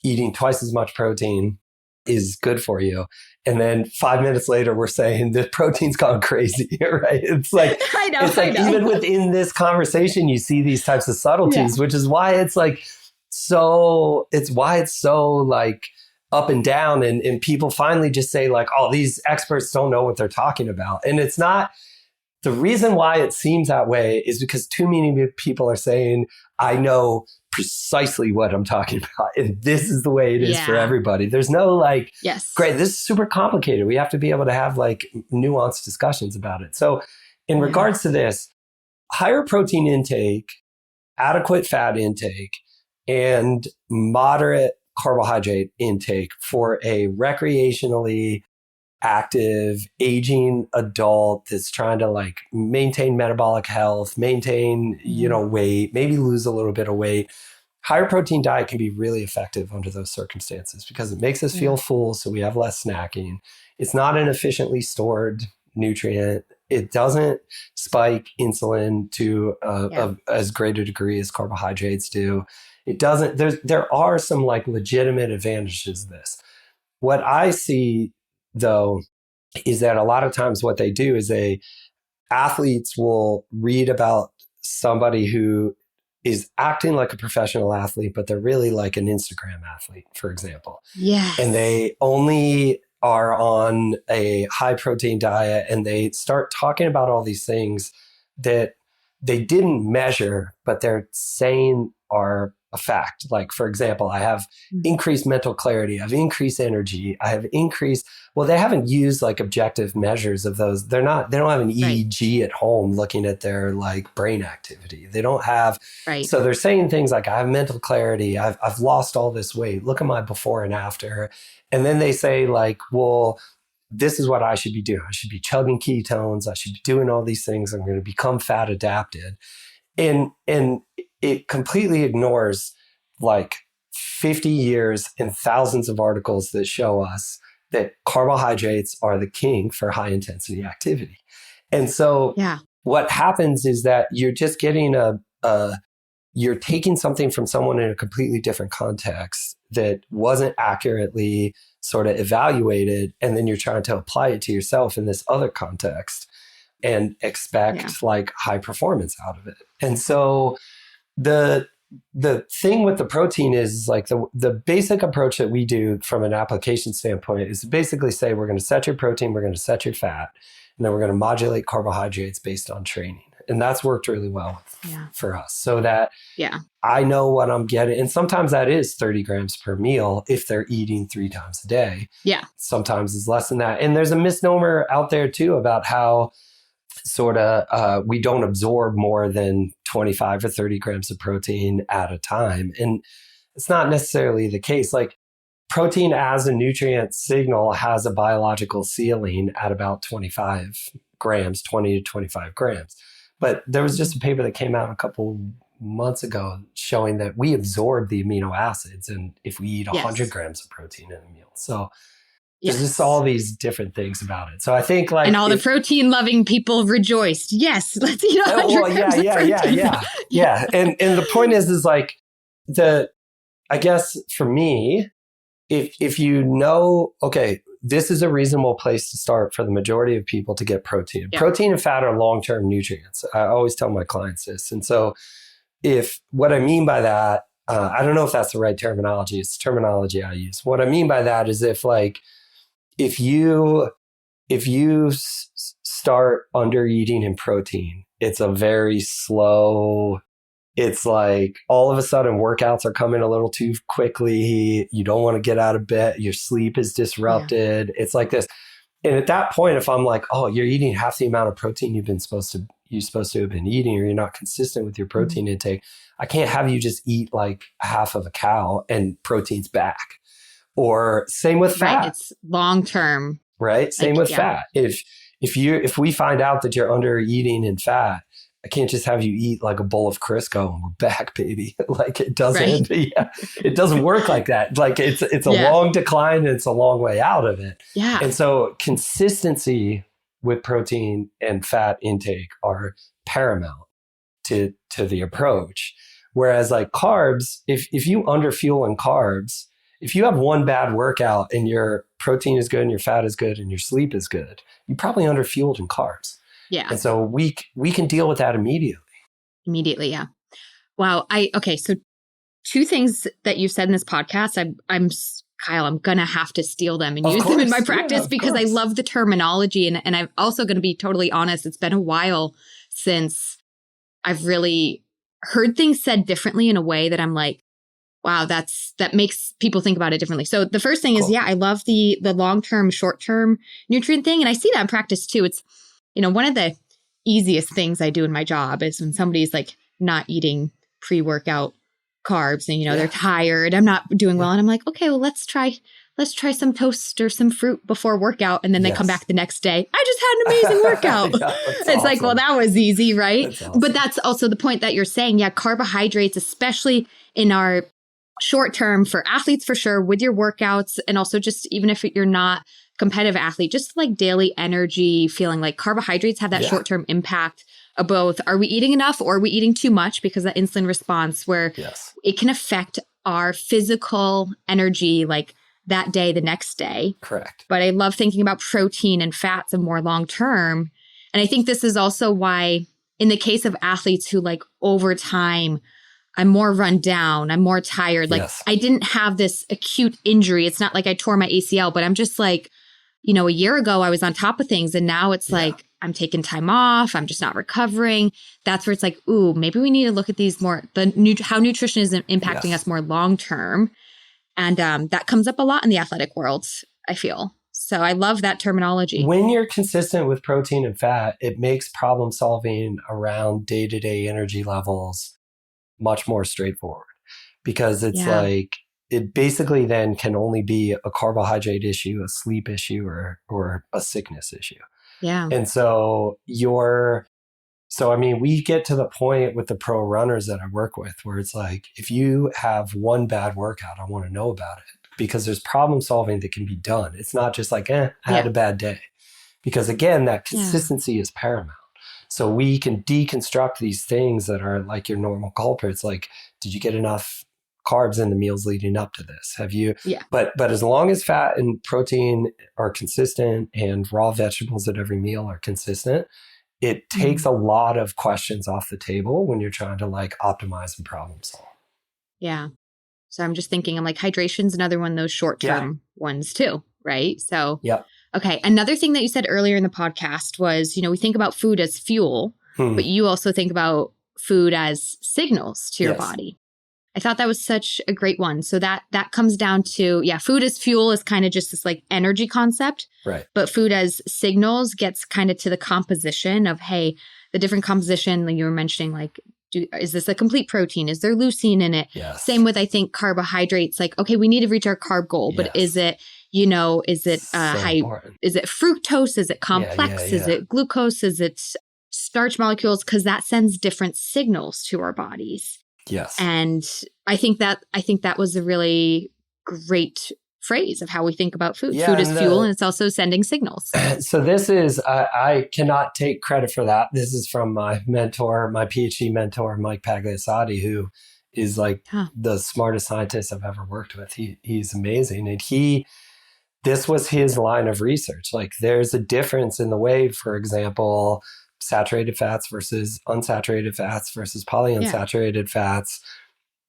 eating twice as much protein is good for you. And then 5 minutes later, we're saying that protein's gone crazy, right? It's like, I know. Even within this conversation, you see these types of subtleties, which is why it's like, it's so like up and down. And people finally just say like, oh, these experts don't know what they're talking about. And it's not. The reason why it seems that way is because too many people are saying, I know precisely what I'm talking about. And this is the way it is for everybody. There's no like, great, this is super complicated. We have to be able to have like nuanced discussions about it. So in regards to this, higher protein intake, adequate fat intake, and moderate carbohydrate intake for a recreationally active, aging adult that's trying to like maintain metabolic health, maintain, weight, maybe lose a little bit of weight. Higher protein diet can be really effective under those circumstances because it makes us feel full. So we have less snacking. It's not an efficiently stored nutrient. It doesn't spike insulin to as great a degree as carbohydrates do. It doesn't, there are some like legitimate advantages to this. What I see though, is that a lot of times what they do is athletes will read about somebody who is acting like a professional athlete, but they're really like an Instagram athlete, for example. Yes. And they only are on a high protein diet and they start talking about all these things that they didn't measure, but they're saying are a fact. Like, for example, I have increased mental clarity. I have increased energy. I have increased, they haven't used like objective measures of those. They don't have an EEG at home looking at their like brain activity. They don't have, so they're saying things like, I have mental clarity. I've lost all this weight. Look at my before and after. And then they say like, well, this is what I should be doing. I should be chugging ketones. I should be doing all these things. I'm going to become fat adapted. And it completely ignores like 50 years and thousands of articles that show us that carbohydrates are the king for high intensity activity. And so what happens is that you're just getting you're taking something from someone in a completely different context that wasn't accurately sort of evaluated. And then you're trying to apply it to yourself in this other context and expect like high performance out of it. And so the thing with the protein is like the basic approach that we do from an application standpoint is to basically say, we're going to set your protein, we're going to set your fat, and then we're going to modulate carbohydrates based on training. And that's worked really well for us, so that I know what I'm getting. And sometimes that is 30 grams per meal if they're eating 3 times a day. Yeah. Sometimes it's less than that. And there's a misnomer out there too about how sort of we don't absorb more than 25 or 30 grams of protein at a time. And it's not necessarily the case. Like, protein as a nutrient signal has a biological ceiling at about 25 grams, 20 to 25 grams. But there was just a paper that came out a couple months ago showing that we absorb the amino acids and if we eat 100 grams of protein in a meal. So there's just all these different things about it. So I think like... And all the protein loving people rejoiced. Yes, let's eat 100 grams of protein. Yeah. And the point is like I guess for me, if you know, okay, this is a reasonable place to start for the majority of people to get protein. Yeah. Protein and fat are long-term nutrients. I always tell my clients this. And so if what I mean by that, I don't know if that's the right terminology. It's the terminology I use. What I mean by that is if you start under eating in protein, it's a very slow, it's like all of a sudden workouts are coming a little too quickly. You don't want to get out of bed. Your sleep is disrupted. Yeah. It's like this. And at that point, if I'm like, oh, you're eating half the amount of protein you're supposed to have been eating, or you're not consistent with your protein intake, I can't have you just eat like half of a cow and protein's back. Or same with fat. Right. It's long term. Right. Same with fat. If we find out that you're under eating in fat, I can't just have you eat like a bowl of Crisco and we're back, baby. Like it doesn't, it doesn't work like that. Like it's a long decline and it's a long way out of it. Yeah. And so consistency with protein and fat intake are paramount to the approach. Whereas like carbs, if you underfuel in carbs, if you have one bad workout and your protein is good and your fat is good and your sleep is good, you probably underfueled in carbs. Yeah. And so we can deal with that immediately. Immediately, yeah. Wow. Okay, so 2 things that you said in this podcast, I'm Kyle, I'm going to have to steal them and use them in my practice because I love the terminology. And I'm also going to be totally honest, it's been a while since I've really heard things said differently in a way that I'm like, wow, that makes people think about it differently. So the first thing is, I love the long-term, short-term nutrient thing. And I see that in practice too. It's, one of the easiest things I do in my job is when somebody's like not eating pre-workout carbs and, they're tired, I'm not doing well. And I'm like, okay, well, let's try some toast or some fruit before workout. And then they come back the next day. I just had an amazing workout. It's awesome. Like, well, that was easy, right? That's awesome. But that's also the point that you're saying. Yeah, carbohydrates, especially in our short term for athletes, for sure, with your workouts. And also just even if you're not competitive athlete, just like daily energy, feeling like carbohydrates have that short-term impact of both. Are we eating enough or are we eating too much? Because that insulin response where it can affect our physical energy like that day, the next day. Correct. But I love thinking about protein and fats and more long-term. And I think this is also why in the case of athletes who like over time, I'm more run down, I'm more tired. Like I didn't have this acute injury. It's not like I tore my ACL, but I'm just like, a year ago I was on top of things and now it's like I'm taking time off. I'm just not recovering. That's where it's like, ooh, maybe we need to look at these more, how nutrition is impacting us more long term. And that comes up a lot in the athletic world, I feel. So I love that terminology. When you're consistent with protein and fat, it makes problem solving around day-to-day energy levels much more straightforward because it's like, it basically then can only be a carbohydrate issue, a sleep issue, or a sickness issue. Yeah. And so we get to the point with the pro runners that I work with where it's like, if you have one bad workout, I want to know about it because there's problem solving that can be done. It's not just like, I had a bad day. Because again, that consistency is paramount. So we can deconstruct these things that are like your normal culprits. Like, did you get enough carbs in the meals leading up to this? Have you? Yeah. But as long as fat and protein are consistent and raw vegetables at every meal are consistent, it takes a lot of questions off the table when you're trying to like optimize and problem solve. Yeah. So I'm just thinking, I'm like, hydration's another one of those short-term ones too, right? So, okay. Another thing that you said earlier in the podcast was, we think about food as fuel, but you also think about food as signals to your body. I thought that was such a great one. So that comes down to, food as fuel is kind of just this like energy concept. Right. But food as signals gets kind of to the composition of, hey, the different composition, like you were mentioning, like, is this a complete protein? Is there leucine in it? Yes. Same with, I think, carbohydrates. Like, okay, we need to reach our carb goal, but is it, is it high? Is it fructose? Is it complex? Is it glucose? Is it starch molecules? Because that sends different signals to our bodies. Yes. And I think that was a really great phrase of how we think about food. Food is fuel, and it's also sending signals. So this is, I cannot take credit for that. This is from my mentor, my PhD mentor, Mike Pagliassotti, who is like the smartest scientist I've ever worked with. He's amazing. And this was his line of research. Like there's a difference in the way, for example, saturated fats versus unsaturated fats versus polyunsaturated fats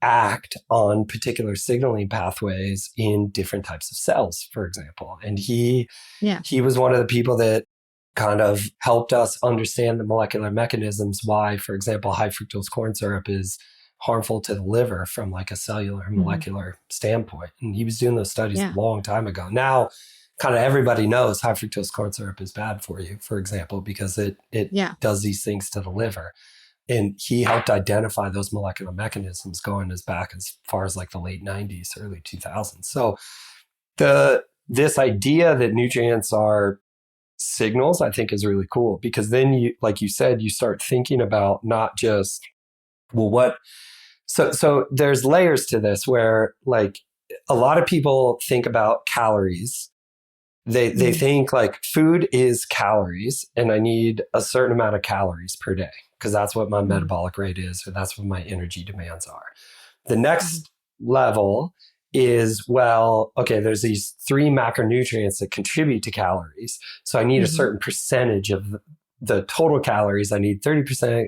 act on particular signaling pathways in different types of cells, for example. And he was one of the people that kind of helped us understand the molecular mechanisms why, for example, high fructose corn syrup is harmful to the liver from like a cellular molecular standpoint. And he was doing those studies a long time ago. Now, kind of everybody knows high fructose corn syrup is bad for you, for example, because it does these things to the liver. And he helped identify those molecular mechanisms going as back as far as like the late 90s, early 2000s. So this idea that nutrients are signals, I think is really cool, because then you, like you said, you start thinking about not just, so there's layers to this where like a lot of people think about calories. They think like food is calories and I need a certain amount of calories per day because that's what my metabolic rate is, or that's what my energy demands are. The next level is, there's these 3 macronutrients that contribute to calories. So I need a certain percentage of the total calories. I need 30%,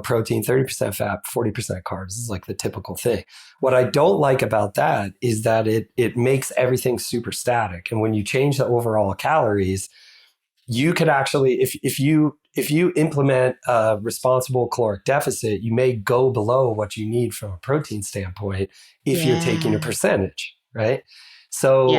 protein, 30% fat, 40% carbs. This is like the typical thing. What I don't like about that is that it makes everything super static. And when you change the overall calories, you could actually, if you implement a responsible caloric deficit, you may go below what you need from a protein standpoint if you're taking a percentage, right? So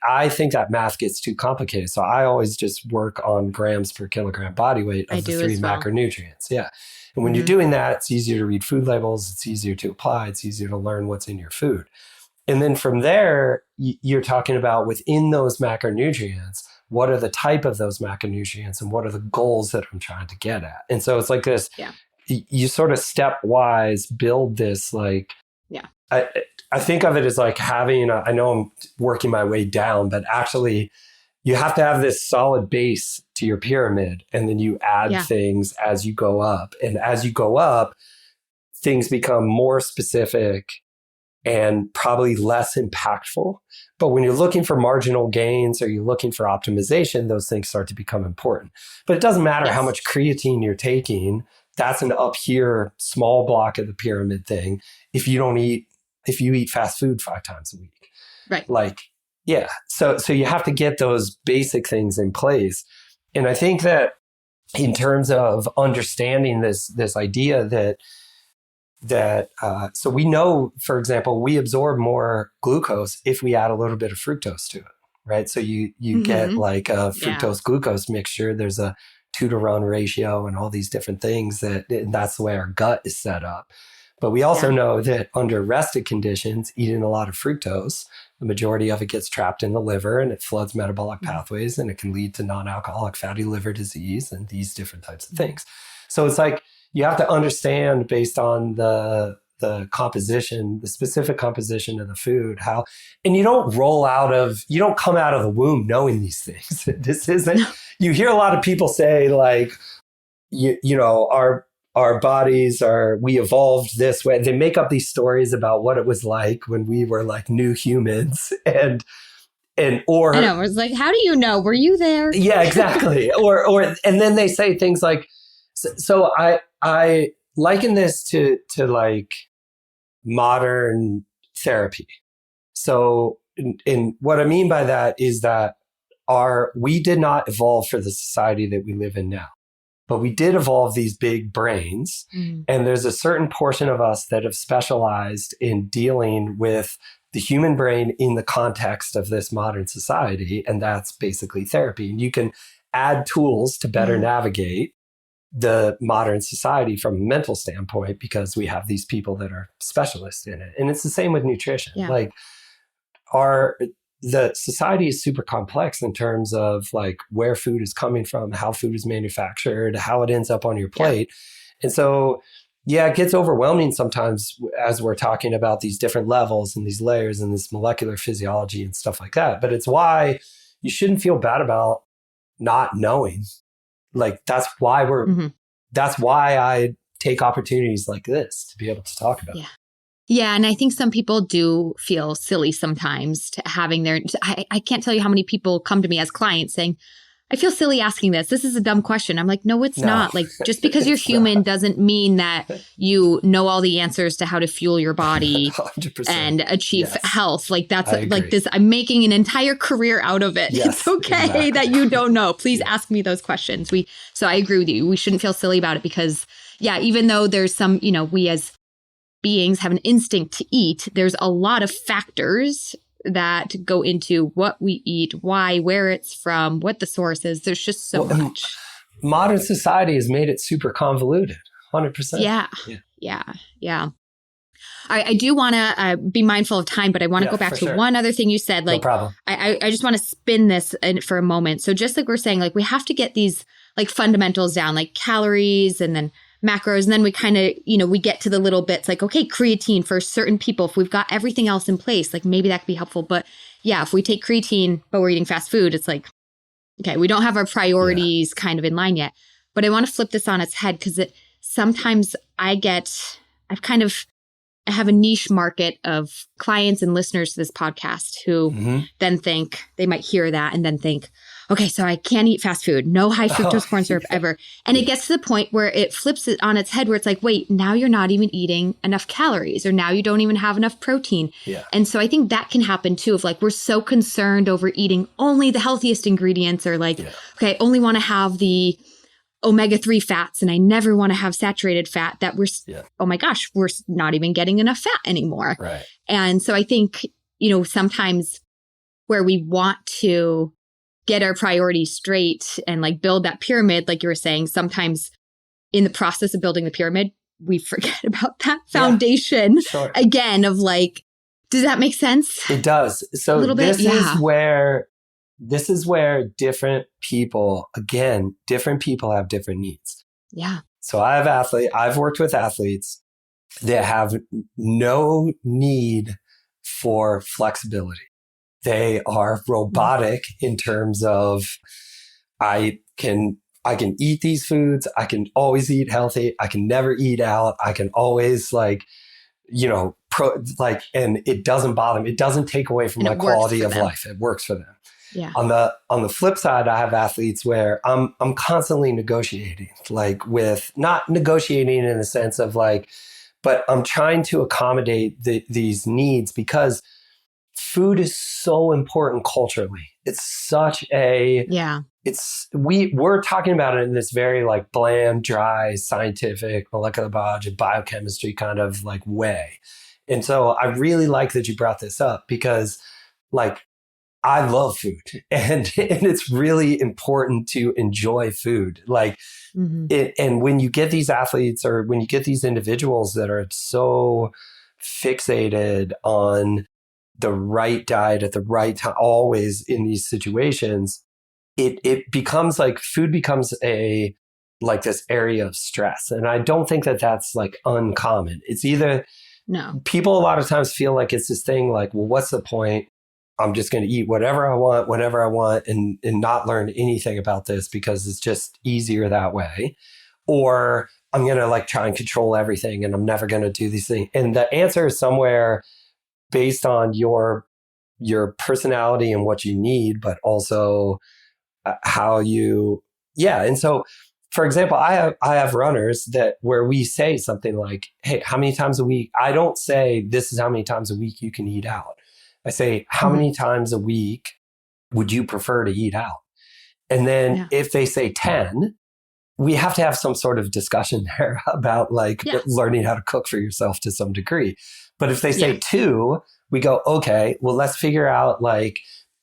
I think that math gets too complicated. So I always just work on grams per kilogram body weight of the 3 macronutrients. Yeah. And when you're doing that, it's easier to read food labels. It's easier to apply. It's easier to learn what's in your food. And then from there, you're talking about within those macronutrients, what are the type of those macronutrients and what are the goals that I'm trying to get at? And so it's like this, you sort of stepwise build this like, I think of it as like having, I know I'm working my way down, but actually you have to have this solid base to your pyramid and then you add things as you go up. And as you go up, things become more specific and probably less impactful. But when you're looking for marginal gains or you're looking for optimization, those things start to become important. But it doesn't matter how much creatine you're taking. That's an up here, small block of the pyramid thing. If you eat fast food 5 times a week. Right. Like, So you have to get those basic things in place. And I think that in terms of understanding this idea so we know, for example, we absorb more glucose if we add a little bit of fructose to it, right? So you get like a fructose glucose mixture. There's a 2-to-1 ratio and all these different things that's the way our gut is set up. But we also know that under rested conditions, eating a lot of fructose, the majority of it gets trapped in the liver and it floods metabolic pathways and it can lead to non-alcoholic fatty liver disease and these different types of things. So it's like you have to understand based on the composition, the specific composition of the food, and you don't come out of the womb knowing these things. This isn't, you hear a lot of people say like, our bodies we evolved this way. They make up these stories about what it was like when we were like new humans and or I know, it's like, how do you know? Were you there? Yeah, exactly. And then they say things like, so I liken this to like modern therapy. So in what I mean by that is that we did not evolve for the society that we live in now, but we did evolve these big brains. And there's a certain portion of us that have specialized in dealing with the human brain in the context of this modern society. And that's basically therapy. And you can add tools to better navigate the modern society from a mental standpoint because we have these people that are specialists in it. And it's the same with nutrition. Yeah. Like the society is super complex in terms of like where food is coming from, how food is manufactured, how it ends up on your plate. Yeah. And so, yeah, it gets overwhelming sometimes as we're talking about these different levels and these layers and this molecular physiology and stuff like that. But it's why you shouldn't feel bad about not knowing. Like that's why that's why I take opportunities like this to be able to talk about it. Yeah. And I think some people do feel silly sometimes to having I can't tell you how many people come to me as clients saying, I feel silly asking this. This is a dumb question. I'm like, no, it's not. Like, just because you're human doesn't mean that you know all the answers to how to fuel your body 100%. And achieve health. Like that's like this. I'm making an entire career out of it. Yes, it's okay that you don't know. Please ask me those questions. So I agree with you. We shouldn't feel silly about it because even though there's some, we as beings have an instinct to eat, there's a lot of factors that go into what we eat, why, where it's from, what the source is. There's just so much. Modern society has made it super convoluted, 100%. Yeah. I do want to be mindful of time, but I want to go back to one other thing you said. Like, no problem. I just want to spin this for a moment. So just like we're saying, like we have to get these like fundamentals down, like calories and then macros. And then we kind of, we get to the little bits like, okay, creatine for certain people. If we've got everything else in place, like maybe that could be helpful. But yeah, if we take creatine, but we're eating fast food, it's like, okay, we don't have our priorities kind of in line yet. But I want to flip this on its head because sometimes I have a niche market of clients and listeners to this podcast who then think they might hear that and then think, okay, so I can't eat fast food, no high fructose corn syrup ever. And it gets to the point where it flips it on its head where it's like, wait, now you're not even eating enough calories or now you don't even have enough protein. Yeah. And so I think that can happen too of like, we're so concerned over eating only the healthiest ingredients or like, okay, I only want to have the omega-3 fats and I never want to have saturated fat that oh my gosh, we're not even getting enough fat anymore. Right. And so I think, sometimes where we want to get our priorities straight and like build that pyramid, like you were saying, sometimes in the process of building the pyramid, we forget about that foundation again of like, does that make sense? It does. So this is where different people have different needs. Yeah. So I've worked with athletes that have no need for flexibility. They are robotic in terms of I can eat these foods. I can always eat healthy. I can never eat out. I can always and it doesn't bother me. It doesn't take away from my quality of life. It works for them. Yeah. On the flip side, I have athletes where I'm constantly negotiating, like with not negotiating in the sense of like, but I'm trying to accommodate these needs because food is so important culturally. It's such we're talking about it in this very like bland, dry, scientific, molecular biology, biochemistry kind of like way. And so I really like that you brought this up because like I love food and it's really important to enjoy food. Like and when you get these athletes or when you get these individuals that are so fixated on the right diet at the right time, always in these situations, it becomes like food becomes like this area of stress. And I don't think that that's like uncommon. It's either people a lot of times feel like it's this thing like, well, what's the point? I'm just going to eat whatever I want and not learn anything about this because it's just easier that way. Or I'm going to like try and control everything and I'm never going to do these things. And the answer is somewhere based on your personality and what you need, but also how you, yeah. And so, for example, I have runners that where we say something like, hey, how many times a week? I don't say this is how many times a week you can eat out. I say, how many times a week would you prefer to eat out? And then if they say 10, we have to have some sort of discussion there about like learning how to cook for yourself to some degree. But if they say 2, we go, okay, well, let's figure out like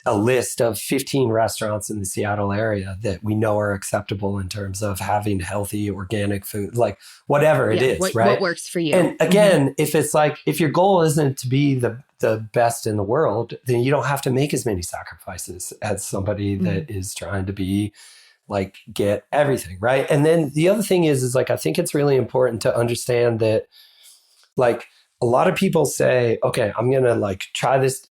a list of 15 restaurants in the Seattle area that we know are acceptable in terms of having healthy organic food, like whatever it is, right? What works for you. And again, if it's like, if your goal isn't to be the best in the world, then you don't have to make as many sacrifices as somebody that is trying to be like, get everything, right? And then the other thing is like, I think it's really important to understand that like a lot of people say, okay, I'm going to like try this.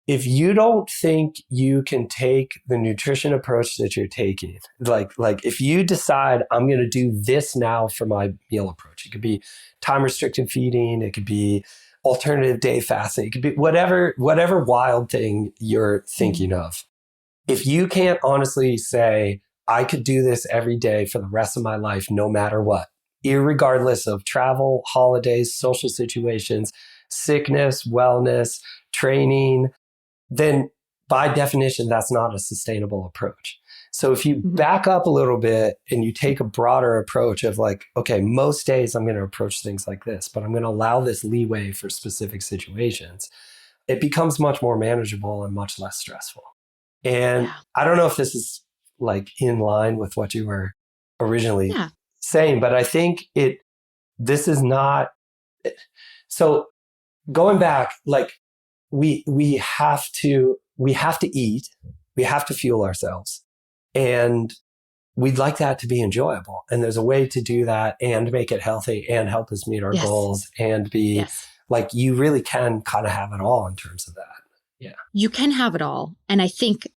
If you don't think you can take the nutrition approach that you're taking, like if you decide I'm going to do this now for my meal approach, it could be time restricted feeding, it could be alternative day fasting, it could be whatever wild thing you're thinking of. If you can't honestly say, I could do this every day for the rest of my life, no matter what, irregardless of travel, holidays, social situations, sickness, wellness, training, then by definition, that's not a sustainable approach. So if you back up a little bit and you take a broader approach of like, okay, most days I'm going to approach things like this, but I'm going to allow this leeway for specific situations, it becomes much more manageable and much less stressful. And I don't know if this is like in line with what you were originally saying, but I think this is not. So going back, like, we have to eat, we have to fuel ourselves, and we'd like that to be enjoyable. And there's a way to do that and make it healthy and help us meet our goals and be like, you really can kind of have it all in terms of that. Yeah. You can have it all. And I think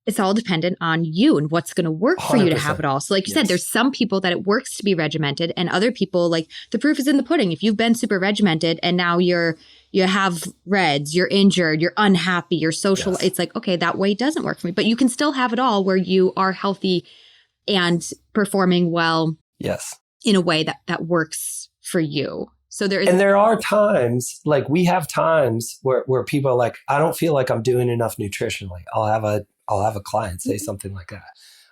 it's all dependent on you and what's going to work for you to have it all. So like you said, there's some people that it works to be regimented, and other people, like, the proof is in the pudding. If you've been super regimented and now you have reds, you're injured, you're unhappy, you're social, it's like, okay, that way doesn't work for me. But you can still have it all where you are healthy and performing well in a way that works for you. So there are times, like we have times where people are like, I don't feel like I'm doing enough nutritionally. I'll have a client say something like that.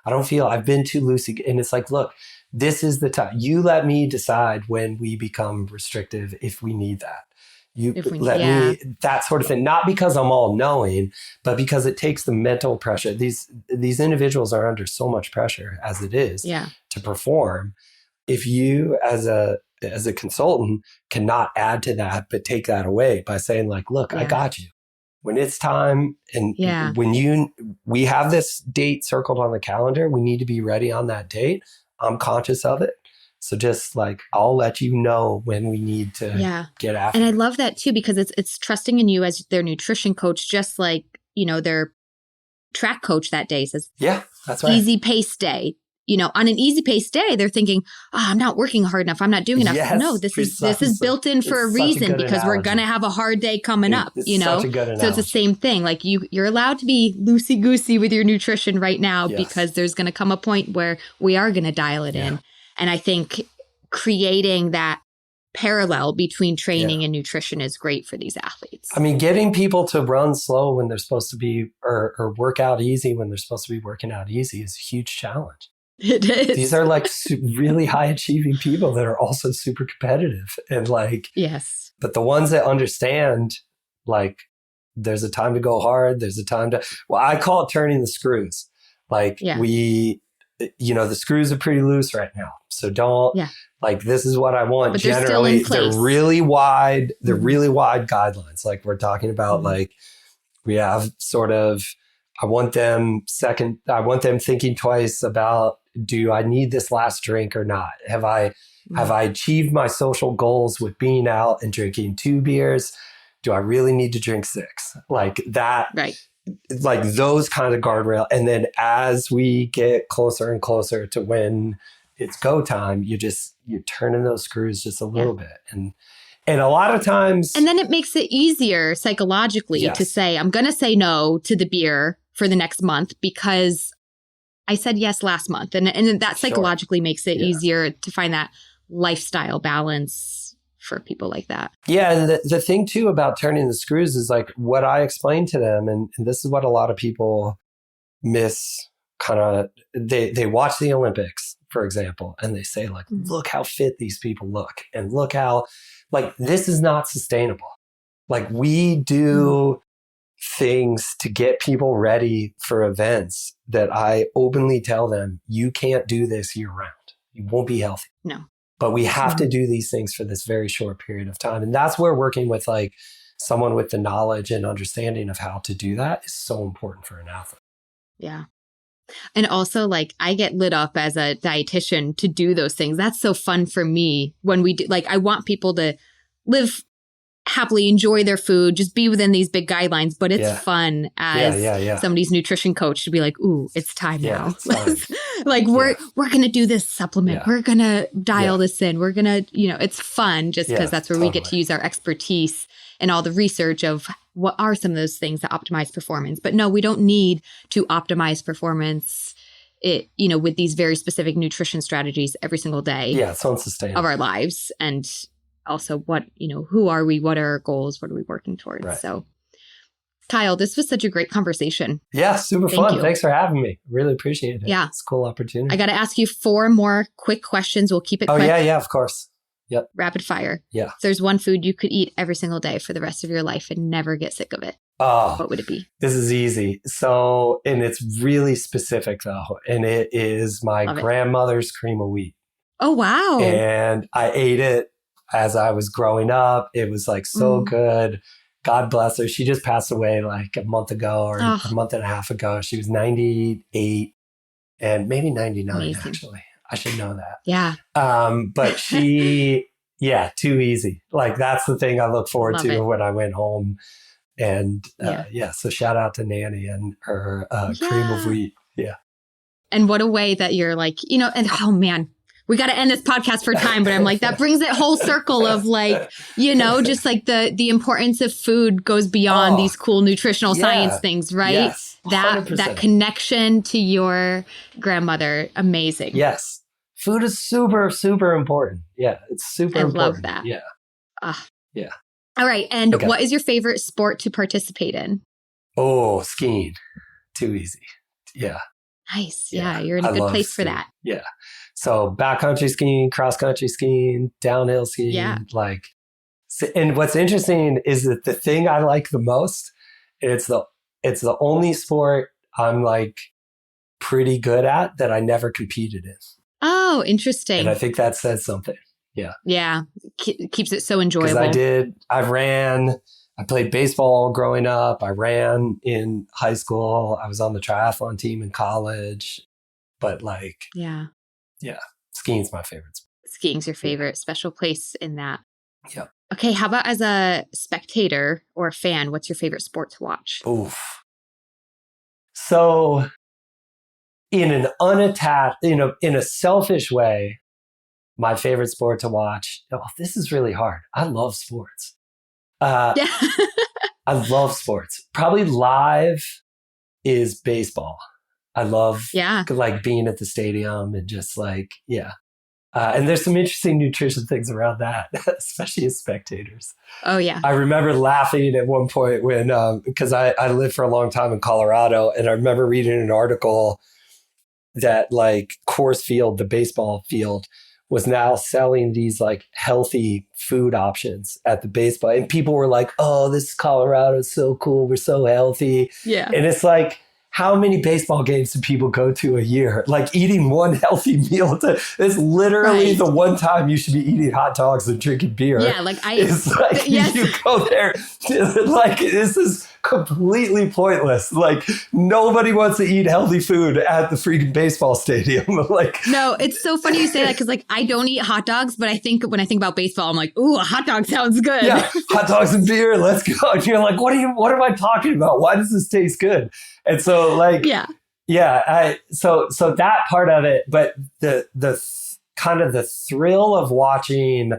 I don't feel I've been too loosey. And it's like, look, this is the time. You let me decide when we become restrictive if we need that. You let me, that sort of thing. Not because I'm all knowing, but because it takes the mental pressure. These individuals are under so much pressure as it is to perform. If you as a consultant cannot add to that, but take that away by saying like, look, I got you. When it's time and when we have this date circled on the calendar, we need to be ready on that date. I'm conscious of it. So just like, I'll let you know when we need to get after it. And I love that too, because it's trusting in you as their nutrition coach, just like, their track coach that day says, that's right. Easy pace day. On an easy pace day, they're thinking, I'm not working hard enough. I'm not doing enough. No, this is built in for a reason, because we're going to have a hard day coming up, Such a good analogy. So it's the same thing. Like you're allowed to be loosey-goosey with your nutrition right now, because there's going to come a point where we are going to dial it in. And I think creating that parallel between training and nutrition is great for these athletes. I mean, getting people to run slow when they're supposed to be, or work out easy when they're supposed to be working out easy is a huge challenge. It is. These are like really high achieving people that are also super competitive, and like, but the ones that understand, like, there's a time to go hard. There's a time to, I call it turning the screws. Like the screws are pretty loose right now. So don't like, this is what I want. But generally they're really wide. They're really wide guidelines. Like we're talking about, like we have sort of, I want them thinking twice about, do I need this last drink or not? Have I achieved my social goals with being out and drinking 2 beers? Do I really need to drink 6? Like that, like those kind of guardrail. And then as we get closer and closer to when it's go time, you're turning those screws just a little bit. And a lot of times. And then it makes it easier psychologically to say, I'm going to say no to the beer for the next month because I said yes last month. And that psychologically makes it easier to find that lifestyle balance for people like that. Yeah. And the thing too about turning the screws is like what I explain to them. And this is what a lot of people miss they watch the Olympics, for example, and they say like, look how fit these people look and look how like this is not sustainable. Like we do things to get people ready for events that I openly tell them, you can't do this year round. You won't be healthy. No. But we have to do these things for this very short period of time. And that's where working with like someone with the knowledge and understanding of how to do that is so important for an athlete. Yeah. And also like I get lit up as a dietitian to do those things. That's so fun for me when we do, like, I want people to live happily, enjoy their food, just be within these big guidelines. But it's fun as somebody's nutrition coach to be like, ooh, it's time now. Like we're going to do this supplement. Yeah. We're going to dial this in. We're going to, it's fun just because that's where we get to use our expertise and all the research of what are some of those things that optimize performance. But no, we don't need to optimize performance with these very specific nutrition strategies every single day. Yeah, it's unsustainable. Of our lives. And also what, who are we? What are our goals? What are we working towards? Right. So Kyle, this was such a great conversation. Yeah, super fun. Thanks for having me. Really appreciate it. Yeah. It's a cool opportunity. I got to ask you 4 more quick questions. We'll keep it quick. Oh, yeah, of course. Yep. Rapid fire. Yeah. If there's one food you could eat every single day for the rest of your life and never get sick of it, what would it be? This is easy. So, and it's really specific though. And it is my grandmother's cream of wheat. Oh, wow. And I ate it as I was growing up. It was like so good. God bless her. She just passed away like a month ago or a month and a half ago. She was 98 and maybe 99 actually. I should know that. Yeah. But she, too easy. Like that's the thing I look forward to when I went home. And so shout out to Nanny and her cream of wheat. Yeah. And what a way that you're like, and oh man, we got to end this podcast for time, but I'm like, that brings it whole circle of like, just like the importance of food goes beyond these cool nutritional science things, right? Yes, that connection to your grandmother. Amazing. Yes. Food is super, super important. Yeah. It's super important. I love that. Yeah. Yeah. All right. And what is your favorite sport to participate in? Oh, skiing. Too easy. Yeah. Nice. Yeah. You're in a good place for that. Yeah. So backcountry skiing, cross-country skiing, downhill skiing. Yeah. And what's interesting is that the thing I like the most, it's the only sport I'm like pretty good at that I never competed in. Oh, interesting. And I think that says something. Yeah. Yeah. Keeps it so enjoyable. I played baseball growing up. I ran in high school. I was on the triathlon team in college. But skiing's my favorite sport. Skiing's your favorite. Special place in that. Yeah. Okay. How about as a spectator or a fan, what's your favorite sport to watch? Oof. So in an unattached, in a selfish way, my favorite sport to watch. Oh, this is really hard. I love sports. I love sports. Probably live is baseball. I love like being at the stadium and just like, and there's some interesting nutrition things around that, especially as spectators. Oh, yeah. I remember laughing at one point when, because I lived for a long time in Colorado, and I remember reading an article that like Coors Field, the baseball field, was now selling these like healthy food options at the baseball. And people were like, oh, this is Colorado. It's so cool. We're so healthy. Yeah. And it's like, how many baseball games do people go to a year? Like eating one healthy meal. It's literally the one time you should be eating hot dogs and drinking beer. Yeah, you go there. Like this is completely pointless. Like nobody wants to eat healthy food at the freaking baseball stadium. No, it's so funny you say that because like I don't eat hot dogs, but I think when I think about baseball, I'm like, ooh, a hot dog sounds good. Yeah, hot dogs and beer. Let's go. And you're like, what am I talking about? Why does this taste good? And so So that part of it, but the kind of the thrill of watching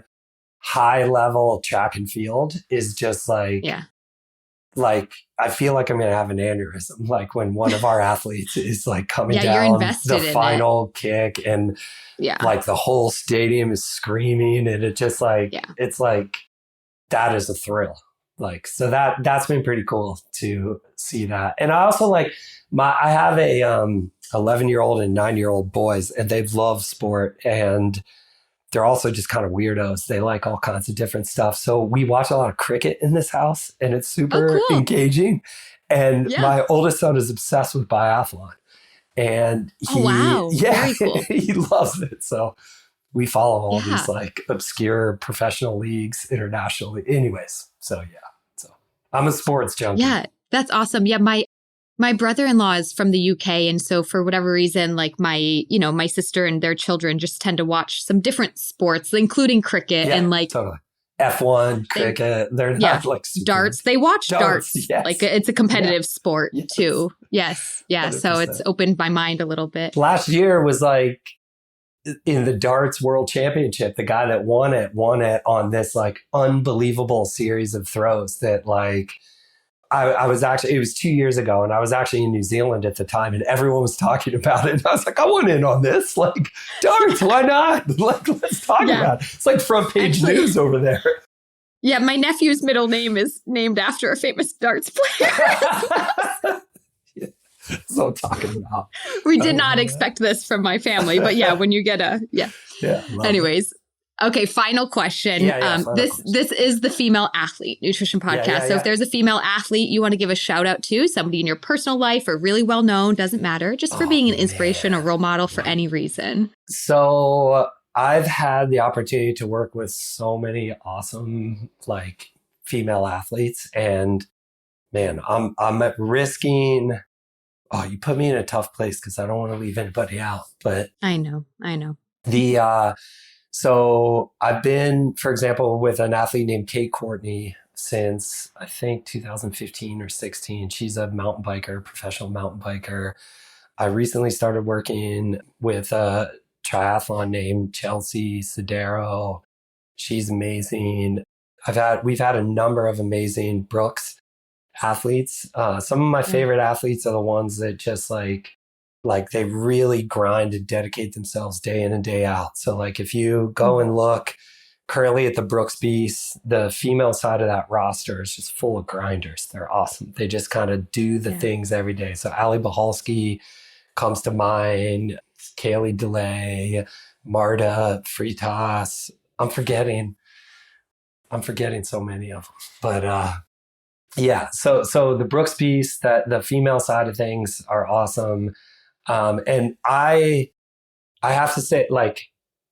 high level track and field is just like, like I feel like I'm going to have an aneurysm. Like when one of our athletes is like coming down the final kick and like the whole stadium is screaming and it just like, it's like, that is a thrill. Like, so that's been pretty cool to see that. And I also like I have a 11-year-old and 9-year-old boys and they love sport and they're also just kind of weirdos. They like all kinds of different stuff. So we watch a lot of cricket in this house and it's super engaging. And my oldest son is obsessed with biathlon. And Very cool. He loves it. So we follow all these like obscure professional leagues internationally. Anyways, so I'm a sports junkie. Yeah, that's awesome. Yeah, my brother-in-law is from the UK. And so for whatever reason, like my sister and their children just tend to watch some different sports, including cricket and like totally. F1, cricket. They're not like super... darts. They watch darts. Yes. Like it's a competitive sport too. Yes. Yeah. 100%. So it's opened my mind a little bit. Last year was like in the darts world championship, the guy that won it on this like unbelievable series of throws that like, I was actually, it was 2 years ago and I was actually in New Zealand at the time and everyone was talking about it. And I was like, I want in on this. Like, darts, why not? Like, let's talk about it. It's like front page news over there. Yeah, my nephew's middle name is named after a famous darts player. That's what I'm talking about. We did not expect this from my family, but when you get Anyways. Okay, final question. This is the Female Athlete Nutrition Podcast. So if there's a female athlete you want to give a shout out to, somebody in your personal life or really well known, doesn't matter, just for being an inspiration or role model for any reason. So I've had the opportunity to work with so many awesome like female athletes and man, I'm at risking. Oh, you put me in a tough place because I don't want to leave anybody out, but I know. So I've been, for example, with an athlete named Kate Courtney since I think 2015 or 16. She's a mountain biker, professional mountain biker. I recently started working with a triathlon named Chelsea Sodero. She's amazing. We've had a number of amazing Brooks athletes. Some of my favorite athletes are the ones that just like they really grind and dedicate themselves day in and day out. So like if you go and look currently at the Brooks Beast, the female side of that roster is just full of grinders. They're awesome. They just kind of do the things every day. So Ali Bahalski comes to mind, Kaylee DeLay, Marta Fritas. I'm forgetting so many of them. But so the Brooks Beast, that the female side of things are awesome. And I have to say, like,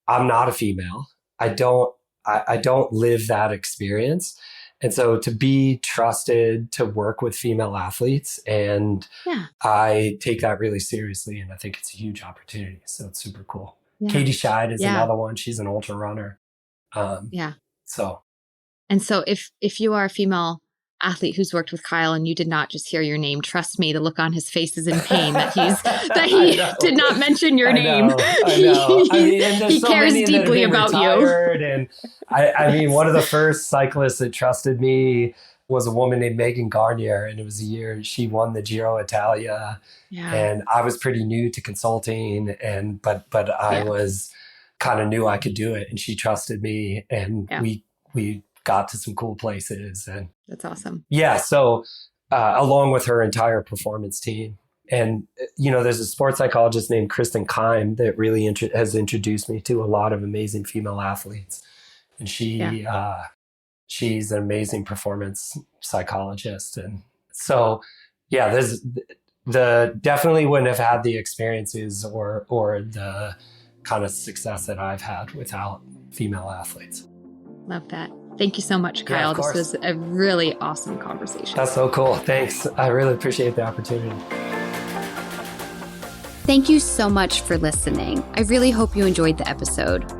I'm not a female. I don't live that experience. And so to be trusted to work with female athletes, and I take that really seriously. And I think it's a huge opportunity. So it's super cool. Yeah. Katie Scheid is another one. She's an ultra runner. So if you are a female athlete who's worked with Kyle and you did not just hear your name, trust me, the look on his face is in pain that he did not mention your name. I know. I mean, he cares deeply about you. And I mean, one of the first cyclists that trusted me was a woman named Megan Garnier, and it was a year she won the Giro Italia. Yeah. And I was pretty new to consulting, but I was kind of knew I could do it, and she trusted me, and we got to some cool places. And that's awesome. Yeah. So along with her entire performance team. And, there's a sports psychologist named Kristen Keim that really has introduced me to a lot of amazing female athletes. And she's an amazing performance psychologist. And so, definitely wouldn't have had the experiences or the kind of success that I've had without female athletes. Love that. Thank you so much, Kyle. This was a really awesome conversation. That's so cool. Thanks. I really appreciate the opportunity. Thank you so much for listening. I really hope you enjoyed the episode.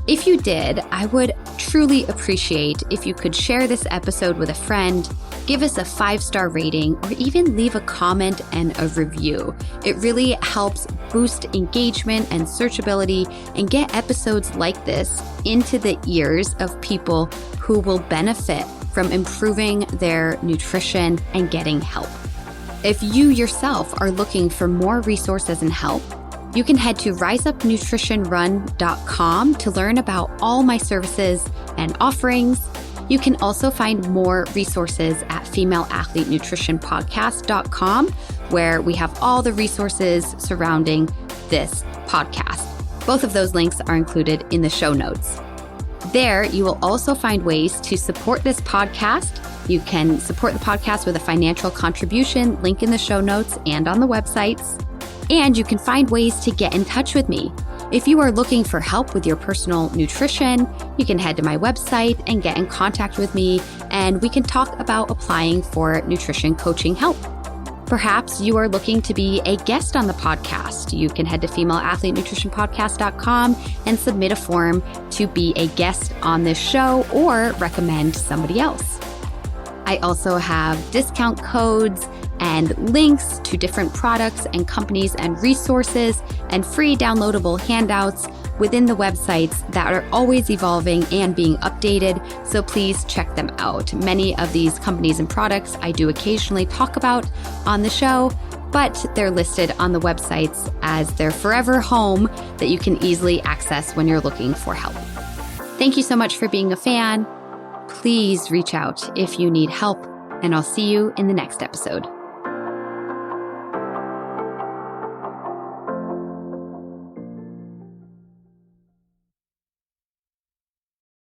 If you did, I would truly appreciate if you could share this episode with a friend, give us a 5-star rating or even leave a comment and a review. It really helps boost engagement and searchability and get episodes like this into the ears of people who will benefit from improving their nutrition and getting help. If you yourself are looking for more resources and help, you can head to riseupnutritionrun.com to learn about all my services and offerings. You can also find more resources at femaleathletenutritionpodcast.com, where we have all the resources surrounding this podcast. Both of those links are included in the show notes. There, you will also find ways to support this podcast. You can support the podcast with a financial contribution, link in the show notes and on the websites. And you can find ways to get in touch with me. If you are looking for help with your personal nutrition, you can head to my website and get in contact with me, and we can talk about applying for nutrition coaching help. Perhaps you are looking to be a guest on the podcast. You can head to femaleathletenutritionpodcast.com and submit a form to be a guest on this show or recommend somebody else. I also have discount codes and links to different products and companies and resources and free downloadable handouts within the websites that are always evolving and being updated. So please check them out. Many of these companies and products I do occasionally talk about on the show, but they're listed on the websites as their forever home that you can easily access when you're looking for help. Thank you so much for being a fan. Please reach out if you need help, and I'll see you in the next episode.